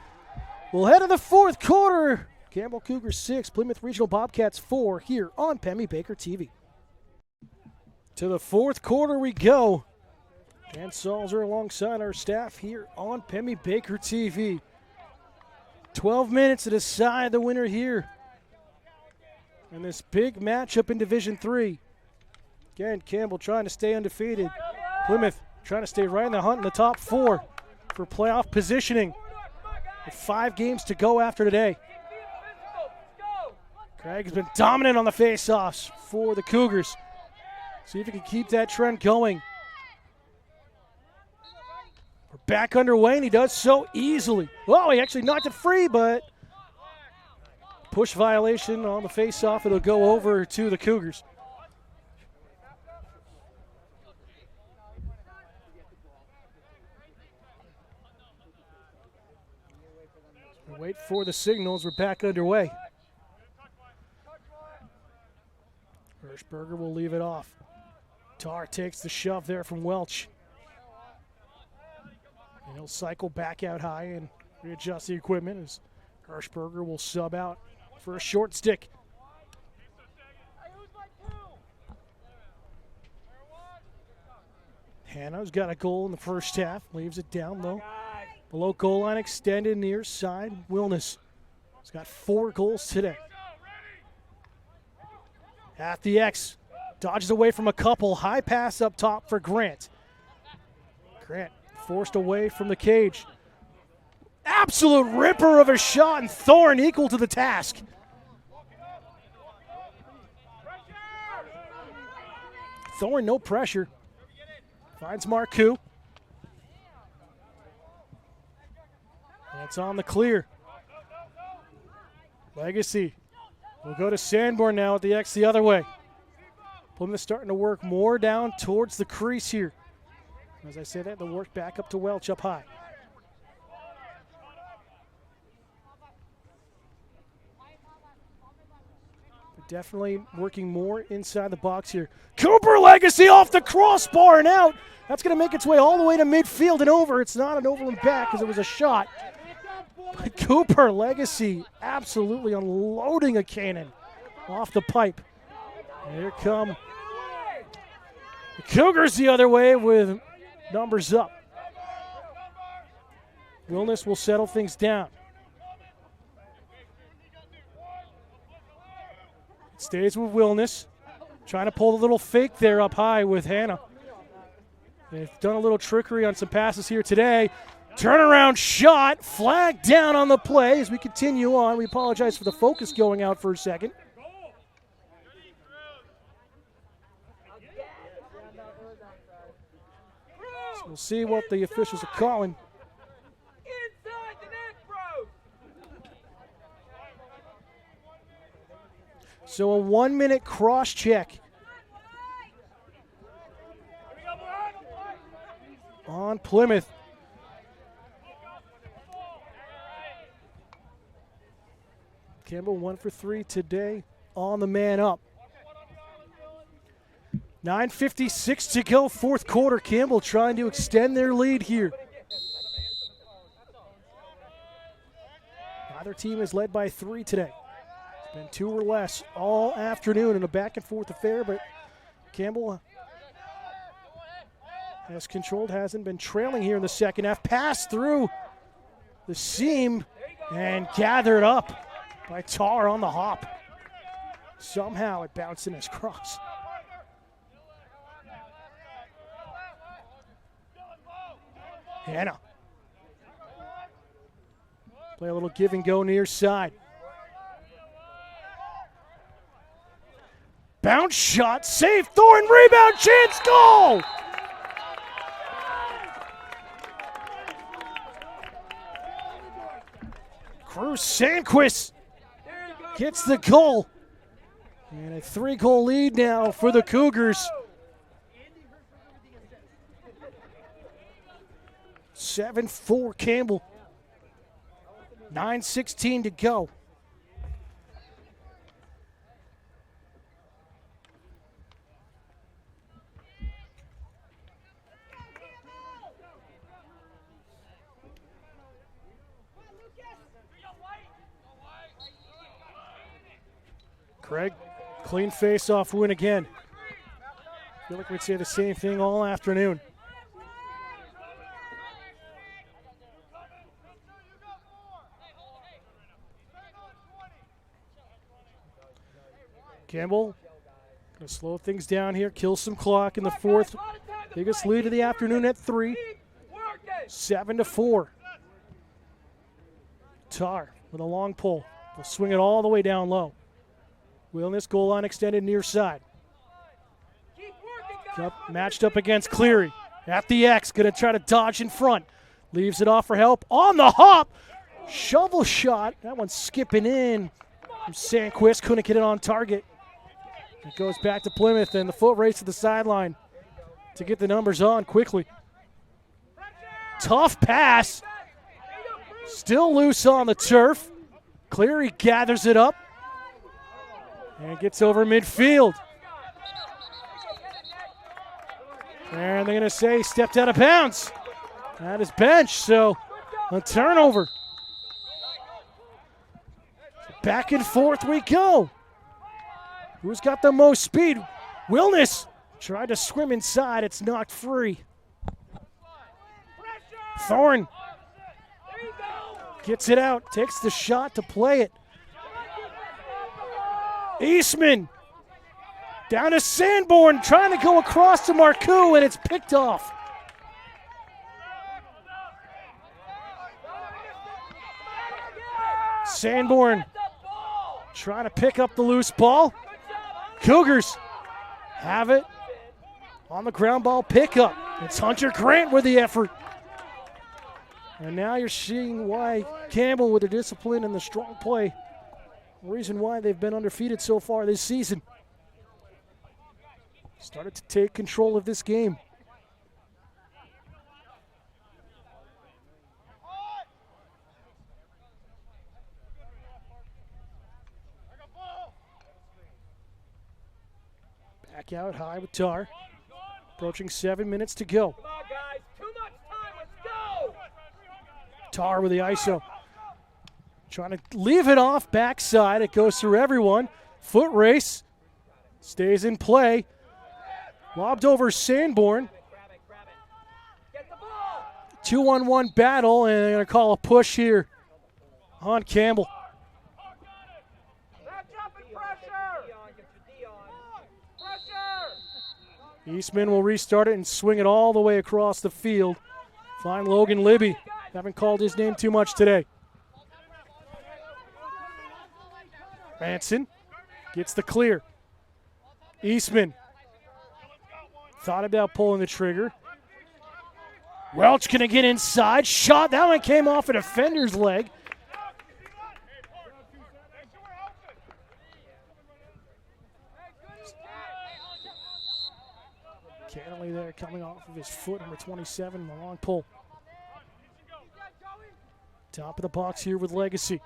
We'll head to the fourth quarter. Campbell Cougars 6, Plymouth Regional Bobcats 4 here on Pemmy Baker TV. To the fourth quarter we go. Dan Salzer alongside our staff here on Pemmy Baker TV. 12 minutes to decide the winner here. And this big matchup in Division 3. Again, Campbell trying to stay undefeated. Plymouth trying to stay right in the hunt in the top 4 for playoff positioning. With 5 games to go after today. Craig has been dominant on the face-offs for the Cougars. See if he can keep that trend going. We're back underway, and he does so easily. Oh, he actually knocked it free, but push violation on the face-off. It'll go over to the Cougars. Wait for the signals. We're back underway. Hirschberger will leave it off. Tar takes the shove there from Welch. And he'll cycle back out high and readjust the equipment as Hirschberger will sub out for a short stick. Hanna's got a goal in the first half. Leaves it down low. Below goal line extended near side. Wilness has got 4 goals today. At the X, dodges away from a couple. High pass up top for Grant. Grant forced away from the cage. Absolute ripper of a shot, and Thorne equal to the task. Thorne, no pressure. Finds Marcoux. That's on the clear. Legacy will go to Sanborn now at the X the other way. Plymouth starting to work more down towards the crease here. As I say that, the work back up to Welch up high. Definitely working more inside the box here. Cooper Legacy off the crossbar and out. That's going to make its way all the way to midfield and over. It's not an over and back because it was a shot. But Cooper Legacy absolutely unloading a cannon off the pipe. Here come the Cougars the other way with numbers up. Wilness will settle things down. Stays with Wilness. Trying to pull a little fake there up high with Hannah. They've done a little trickery on some passes here today. Turnaround shot. Flag down on the play as we continue on. We apologize for the focus going out for a second. So we'll see what the officials are calling. So a 1-minute cross check on Plymouth. Campbell 1 for 3 today on the man up. 9:56 to go, fourth quarter. Campbell trying to extend their lead here. Neither team is led by 3 today. Been 2 or less all afternoon in a back and forth affair, but Campbell has controlled, hasn't been trailing here in the second half. Pass through the seam and gathered up by Tar on the hop. Somehow it bounced in his cross. Hannah. Play a little give and go near side. Bounce shot, save, Thorne, rebound, chance, goal! Cruz Sandquist gets the goal. And a 3-goal lead now for the Cougars. 7-4 Campbell. 9:16 to go. Craig, clean face-off win again. I feel like we'd say the same thing all afternoon. Campbell going to slow things down here, kill some clock in the fourth. Biggest lead of the afternoon at 3. 7-4. Tar with a long pull. Will swing it all the way down low. Wilness, goal line extended near side. Matched up against Cleary. At the X, going to try to dodge in front. Leaves it off for help. On the hop. Shovel shot. That one's skipping in. Sandquist couldn't get it on target. It goes back to Plymouth, and the foot race to the sideline to get the numbers on quickly. Tough pass. Still loose on the turf. Cleary gathers it up and gets over midfield. And they're going to say stepped out of bounds at his bench, so a turnover. Back and forth we go. Who's got the most speed? Wilness tried to swim inside. It's knocked free. Thorne Gets it out, takes the shot to play it. Eastman down to Sanborn, trying to go across to Marcoux, and it's picked off. Sanborn trying to pick up the loose ball. Cougars have it on the ground ball pickup. It's Hunter Grant with the effort. And now you're seeing why Campbell, with their discipline and the strong play, the reason why they've been undefeated so far this season. Started to take control of this game. Back out high with Tar. Approaching 7 minutes to go. Come on, guys. Too much time. Let's go. Tar with the ISO. Trying to leave it off backside. It goes through everyone. Foot race. Stays in play. Lobbed over Sanborn. Grab it. Get the ball. 2-on-1 battle, and they're going to call a push here on Campbell. Not dropping pressure. Pressure. Eastman will restart it and swing it all the way across the field. Find Logan Libby. Haven't called his name too much today. Manson gets the clear. Eastman thought about pulling the trigger. Welch gonna get inside. Shot. That one came off a defender's leg. Cantley there coming off of his foot, number 27, the long pull. Top of the box here with Legacy.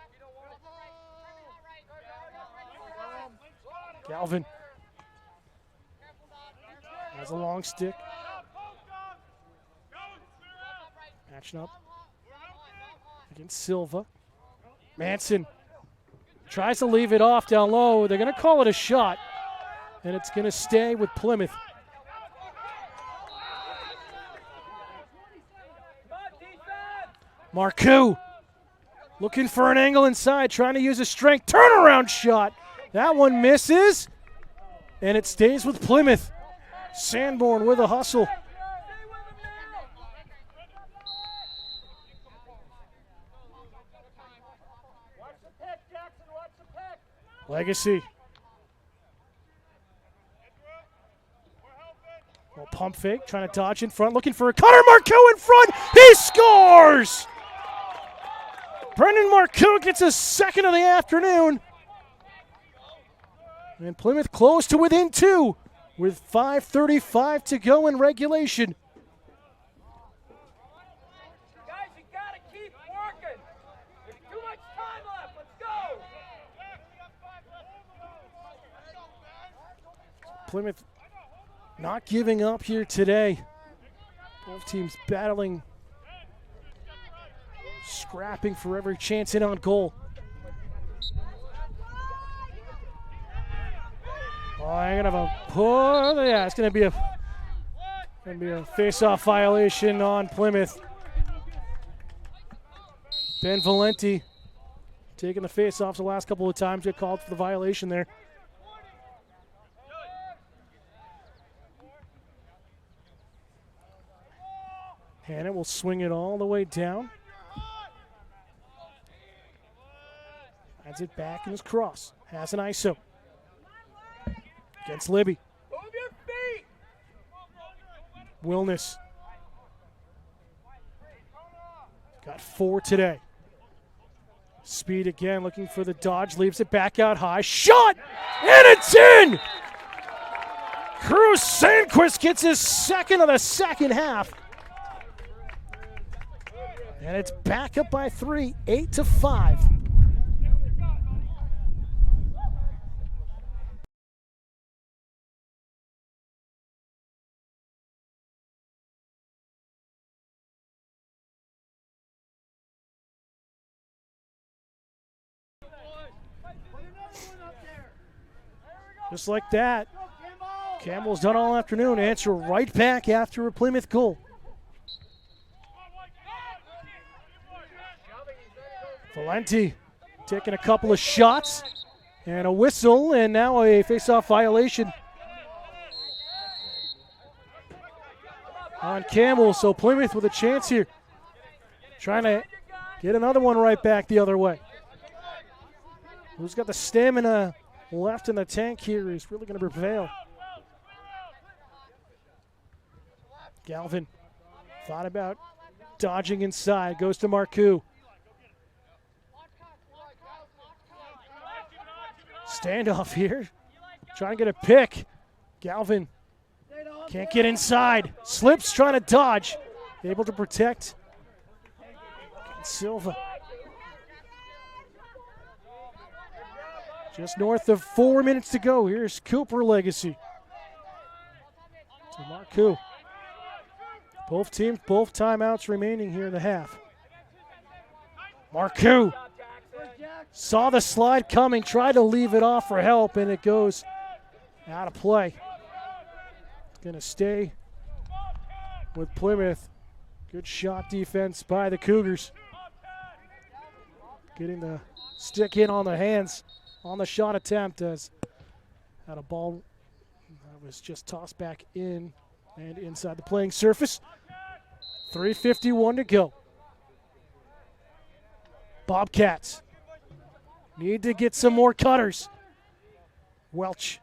Galvin has a long stick. Matching up against Silva. Manson tries to leave it off down low. They're going to call it a shot, and it's going to stay with Plymouth. Marcoux looking for an angle inside, trying to use his strength. Turnaround shot. That one misses, and it stays with Plymouth. Sanborn with a hustle. Legacy. Well, pump fake, trying to dodge in front, looking for a cutter. Marcoux in front. He scores! Brendan Marcoux gets a second of the afternoon. And Plymouth close to within 2 with 5:35 to go in regulation. Guys, you got to keep working. There's too much time left. Let's go. Plymouth not giving up here today. Both teams battling, scrapping for every chance in on goal. Oh, I'm gonna have a pull. Yeah, it's gonna be a face-off violation on Plymouth. Ben Valenti taking the face-offs the last couple of times. Get called for the violation there. Hannon will swing it all the way down. Adds it back in his cross. Has an ISO. Against Libby. Move your feet. Wilness. Got 4 today. Speed again, looking for the dodge. Leaves it back out high. Shot! And it's in! Cruz Sandquist gets his second of the second half. And it's back up by 3, 8-5. Just like that, Campbell's done all afternoon. Answer right back after a Plymouth goal. Valenti taking a couple of shots and a whistle, and now a face-off violation on Campbell. So Plymouth with a chance here, trying to get another one right back the other way. Who's got the stamina left in the tank here is really going to prevail. Galvin thought about dodging inside, goes to Marcoux. Standoff here, trying to get a pick. Galvin can't get inside. Slips, trying to dodge. Able to protect Silva. Just north of 4 minutes to go. Here's Cooper Legacy. To Marcoux. Both teams, both timeouts remaining here in the half. Marcoux saw the slide coming, tried to leave it off for help, and it goes out of play. It's going to stay with Plymouth. Good shot defense by the Cougars. Getting the stick in on the hands on the shot attempt as had a ball that was just tossed back in and inside the playing surface. 3:51 to go. Bobcats need to get some more cutters. Welch.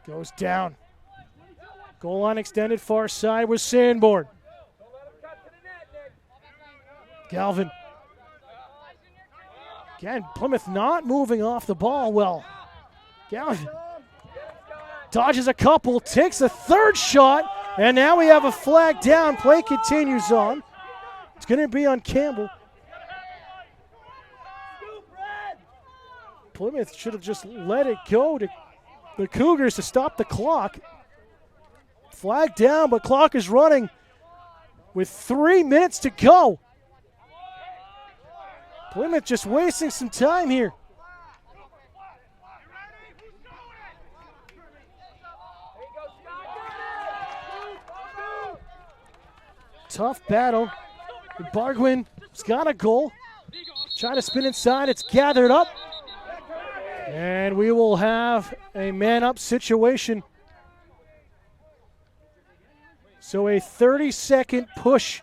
Goes down. Goal line extended far side with Sanborn. Galvin. Again, Plymouth not moving off the ball well. Galvin dodges a couple, takes a third shot, and now we have a flag down. Play continues on. It's going to be on Campbell. Plymouth should have just let it go to the Cougars to stop the clock. Flag down, but clock is running with 3 minutes to go. Plymouth just wasting some time here. Tough battle. Bargwin's got a goal. Trying to spin inside. It's gathered up. And we will have a man-up situation. So a 30-second push.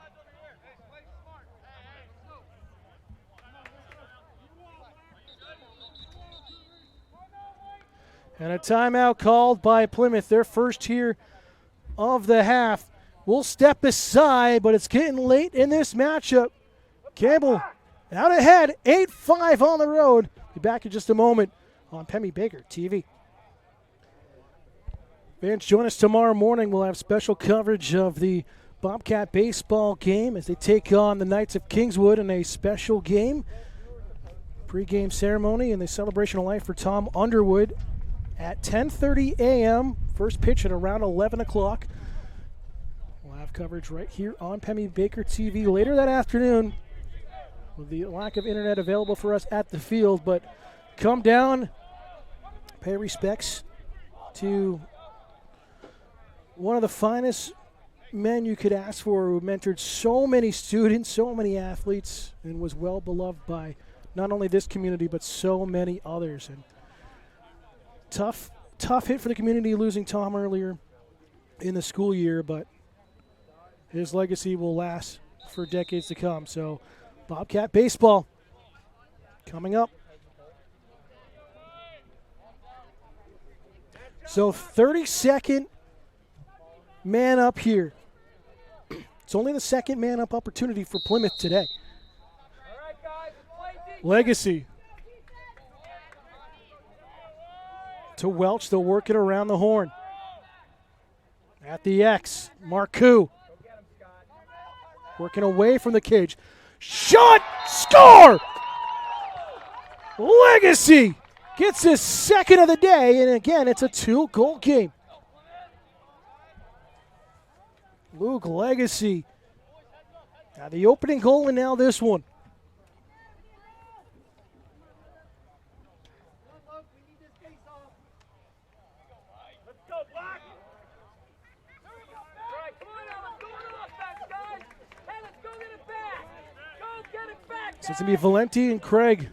And a timeout called by Plymouth, their first here of the half. We'll step aside, but it's getting late in this matchup. Campbell out ahead, 8-5 on the road. Be back in just a moment on Pemmy Baker TV. Fans, join us tomorrow morning. We'll have special coverage of the Bobcat baseball game as they take on the Knights of Kingswood in a special game. Pre-game ceremony and the celebration of life for Tom Underwood at 10:30 a.m. First pitch at around 11 o'clock. We'll have coverage right here on Pemmy Baker TV later that afternoon with the lack of internet available for us at the field. But come down, pay respects to one of the finest men you could ask for, who mentored so many students, so many athletes, and was well beloved by not only this community but so many others. And tough hit for the community losing Tom earlier in the school year, but his legacy will last for decades to come. So Bobcat baseball coming up. So 30-second man up here. It's only the second man up opportunity for Plymouth today. Legacy to Welch. They'll work it around the horn. At the X, Marcoux working away from the cage. Shot! Score! Legacy gets his second of the day, and again, it's a 2-goal game. Luke Legacy. Now the opening goal and now this one. So it's going to be Valenti and Craig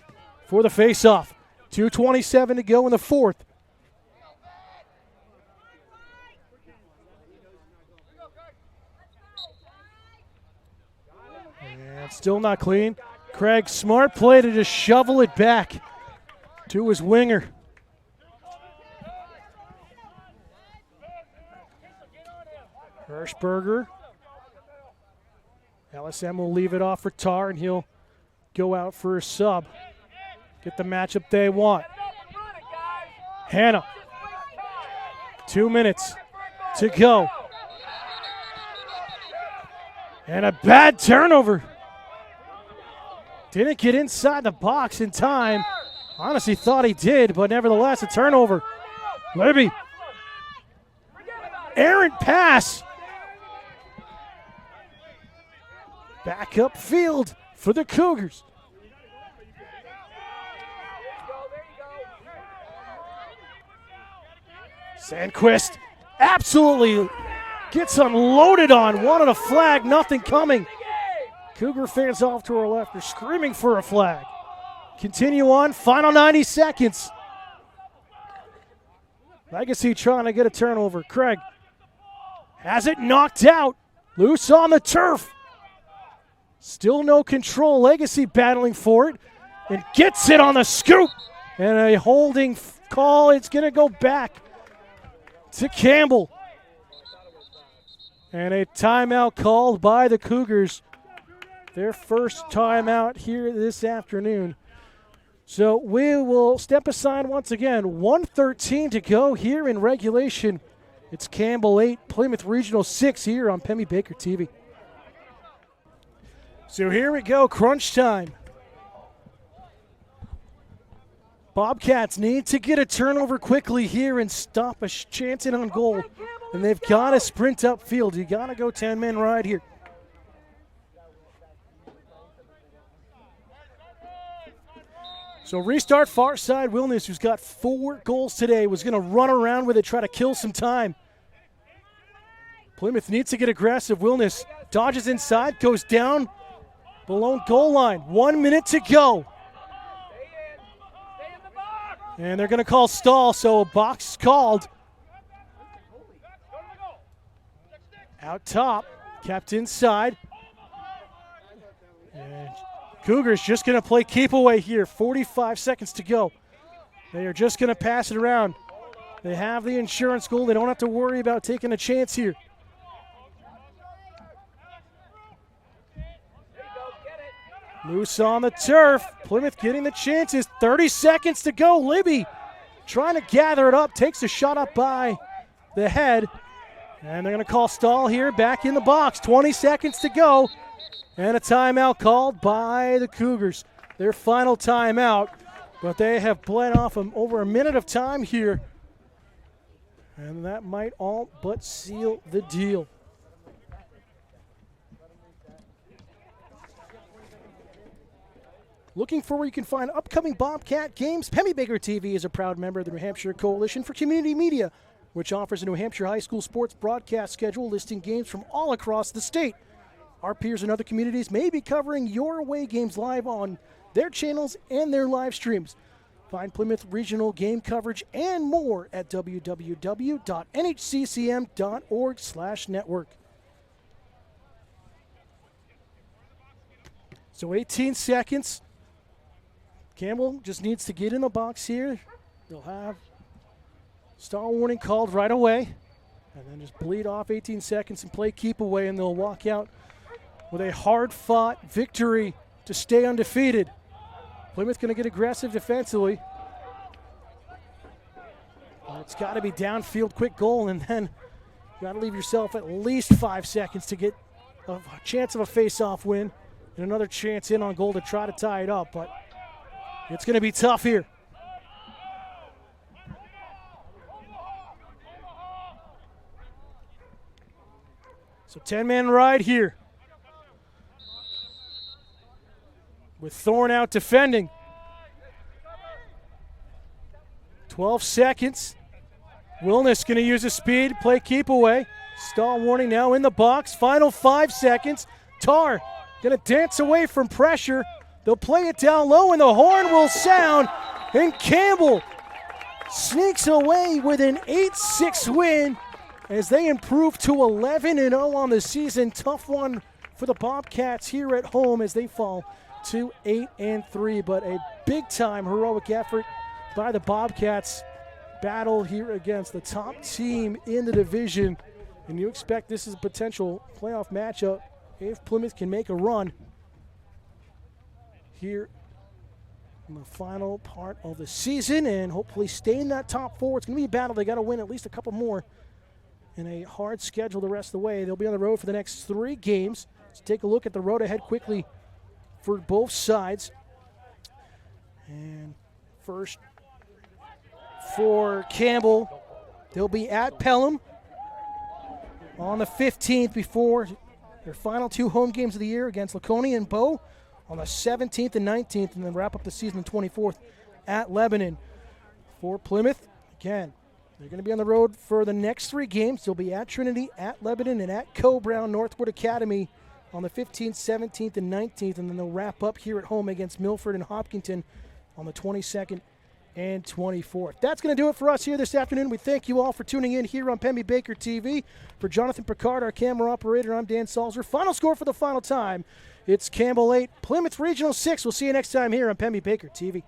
for the face-off. 2:27 to go in the fourth. And still not clean. Craig, smart play to just shovel it back to his winger. Hirschberger. LSM will leave it off for Tar, and he'll go out for a sub. Get the matchup they want. Hannah. 2 minutes to go. And a bad turnover. Didn't get inside the box in time. Honestly thought he did, but nevertheless a turnover. Libby. Errant pass. Back up field for the Cougars. Sandquist absolutely gets unloaded on. Wanted a flag, nothing coming. Cougar fans off to our left are screaming for a flag. Continue on, final 90 seconds. Legacy trying to get a turnover. Craig has it knocked out. Loose on the turf. Still no control. Legacy battling for it and gets it on the scoop. And a holding call. It's going to go back to Campbell. And a timeout called by the Cougars. Their first timeout here this afternoon. So we will step aside once again. 1:13 to go here in regulation. It's Campbell 8, Plymouth Regional 6 here on Pemmy Baker TV. So here we go, crunch time. Bobcats need to get a turnover quickly here and stop a chance in on goal. And they've got to sprint upfield. You got to go 10-man ride here. So restart far side. Wilness, who's got 4 goals today, was going to run around with it, try to kill some time. Plymouth needs to get aggressive. Wilness dodges inside, goes down below goal line. 1 minute to go. And they're going to call stall, so a box called. Out top, kept inside. And Cougars just going to play keep away here. 45 seconds to go. They are just going to pass it around. They have the insurance goal. They don't have to worry about taking a chance here. Loose on the turf. Plymouth getting the chances. 30 seconds to go. Libby trying to gather it up. Takes a shot up by the head. And they're going to call stall here. Back in the box. 20 seconds to go. And a timeout called by the Cougars. Their final timeout. But they have bled off over a minute of time here. And that might all but seal the deal. Looking for where you can find upcoming Bobcat games? Pemmy Baker TV is a proud member of the New Hampshire Coalition for Community Media, which offers a New Hampshire high school sports broadcast schedule listing games from all across the state. Our peers in other communities may be covering your away games live on their channels and their live streams. Find Plymouth Regional game coverage and more at www.nhccm.org/network. So 18 seconds. Campbell just needs to get in the box here. They'll have stall warning called right away. And then just bleed off 18 seconds and play keep away, and they'll walk out with a hard-fought victory to stay undefeated. Plymouth going to get aggressive defensively. It's got to be downfield, quick goal, and then you got to leave yourself at least 5 seconds to get a chance of a face-off win and another chance in on goal to try to tie it up. But it's going to be tough here. So 10-man ride here. With Thorne out defending. 12 seconds. Wilness going to use his speed, play keep away. Stall warning now in the box. Final 5 seconds. Tar going to dance away from pressure. They'll play it down low, and the horn will sound, and Campbell sneaks away with an 8-6 win as they improve to 11-0 on the season. Tough one for the Bobcats here at home as they fall to 8-3, but a big-time heroic effort by the Bobcats. Battle here against the top team in the division, and you expect this is a potential playoff matchup if Plymouth can make a run here in the final part of the season and hopefully stay in that top four. It's going to be a battle. They got to win at least a couple more in a hard schedule the rest of the way. They'll be on the road for the next 3 games. Let's take a look at the road ahead quickly for both sides. And first for Campbell, they'll be at Pelham on the 15th before their final 2 home games of the year against Laconia and Bow on the 17th and 19th, and then wrap up the season on the 24th at Lebanon. For Plymouth, again, they're going to be on the road for the next 3 games. They'll be at Trinity, at Lebanon, and at Co-Brown Northwood Academy on the 15th, 17th, and 19th, and then they'll wrap up here at home against Milford and Hopkinton on the 22nd and 24th. That's going to do it for us here this afternoon. We thank you all for tuning in here on Pemby Baker TV. For Jonathan Picard, our camera operator, I'm Dan Salzer. Final score for the final time. It's Campbell 8, Plymouth Regional 6. We'll see you next time here on Pemby Baker TV.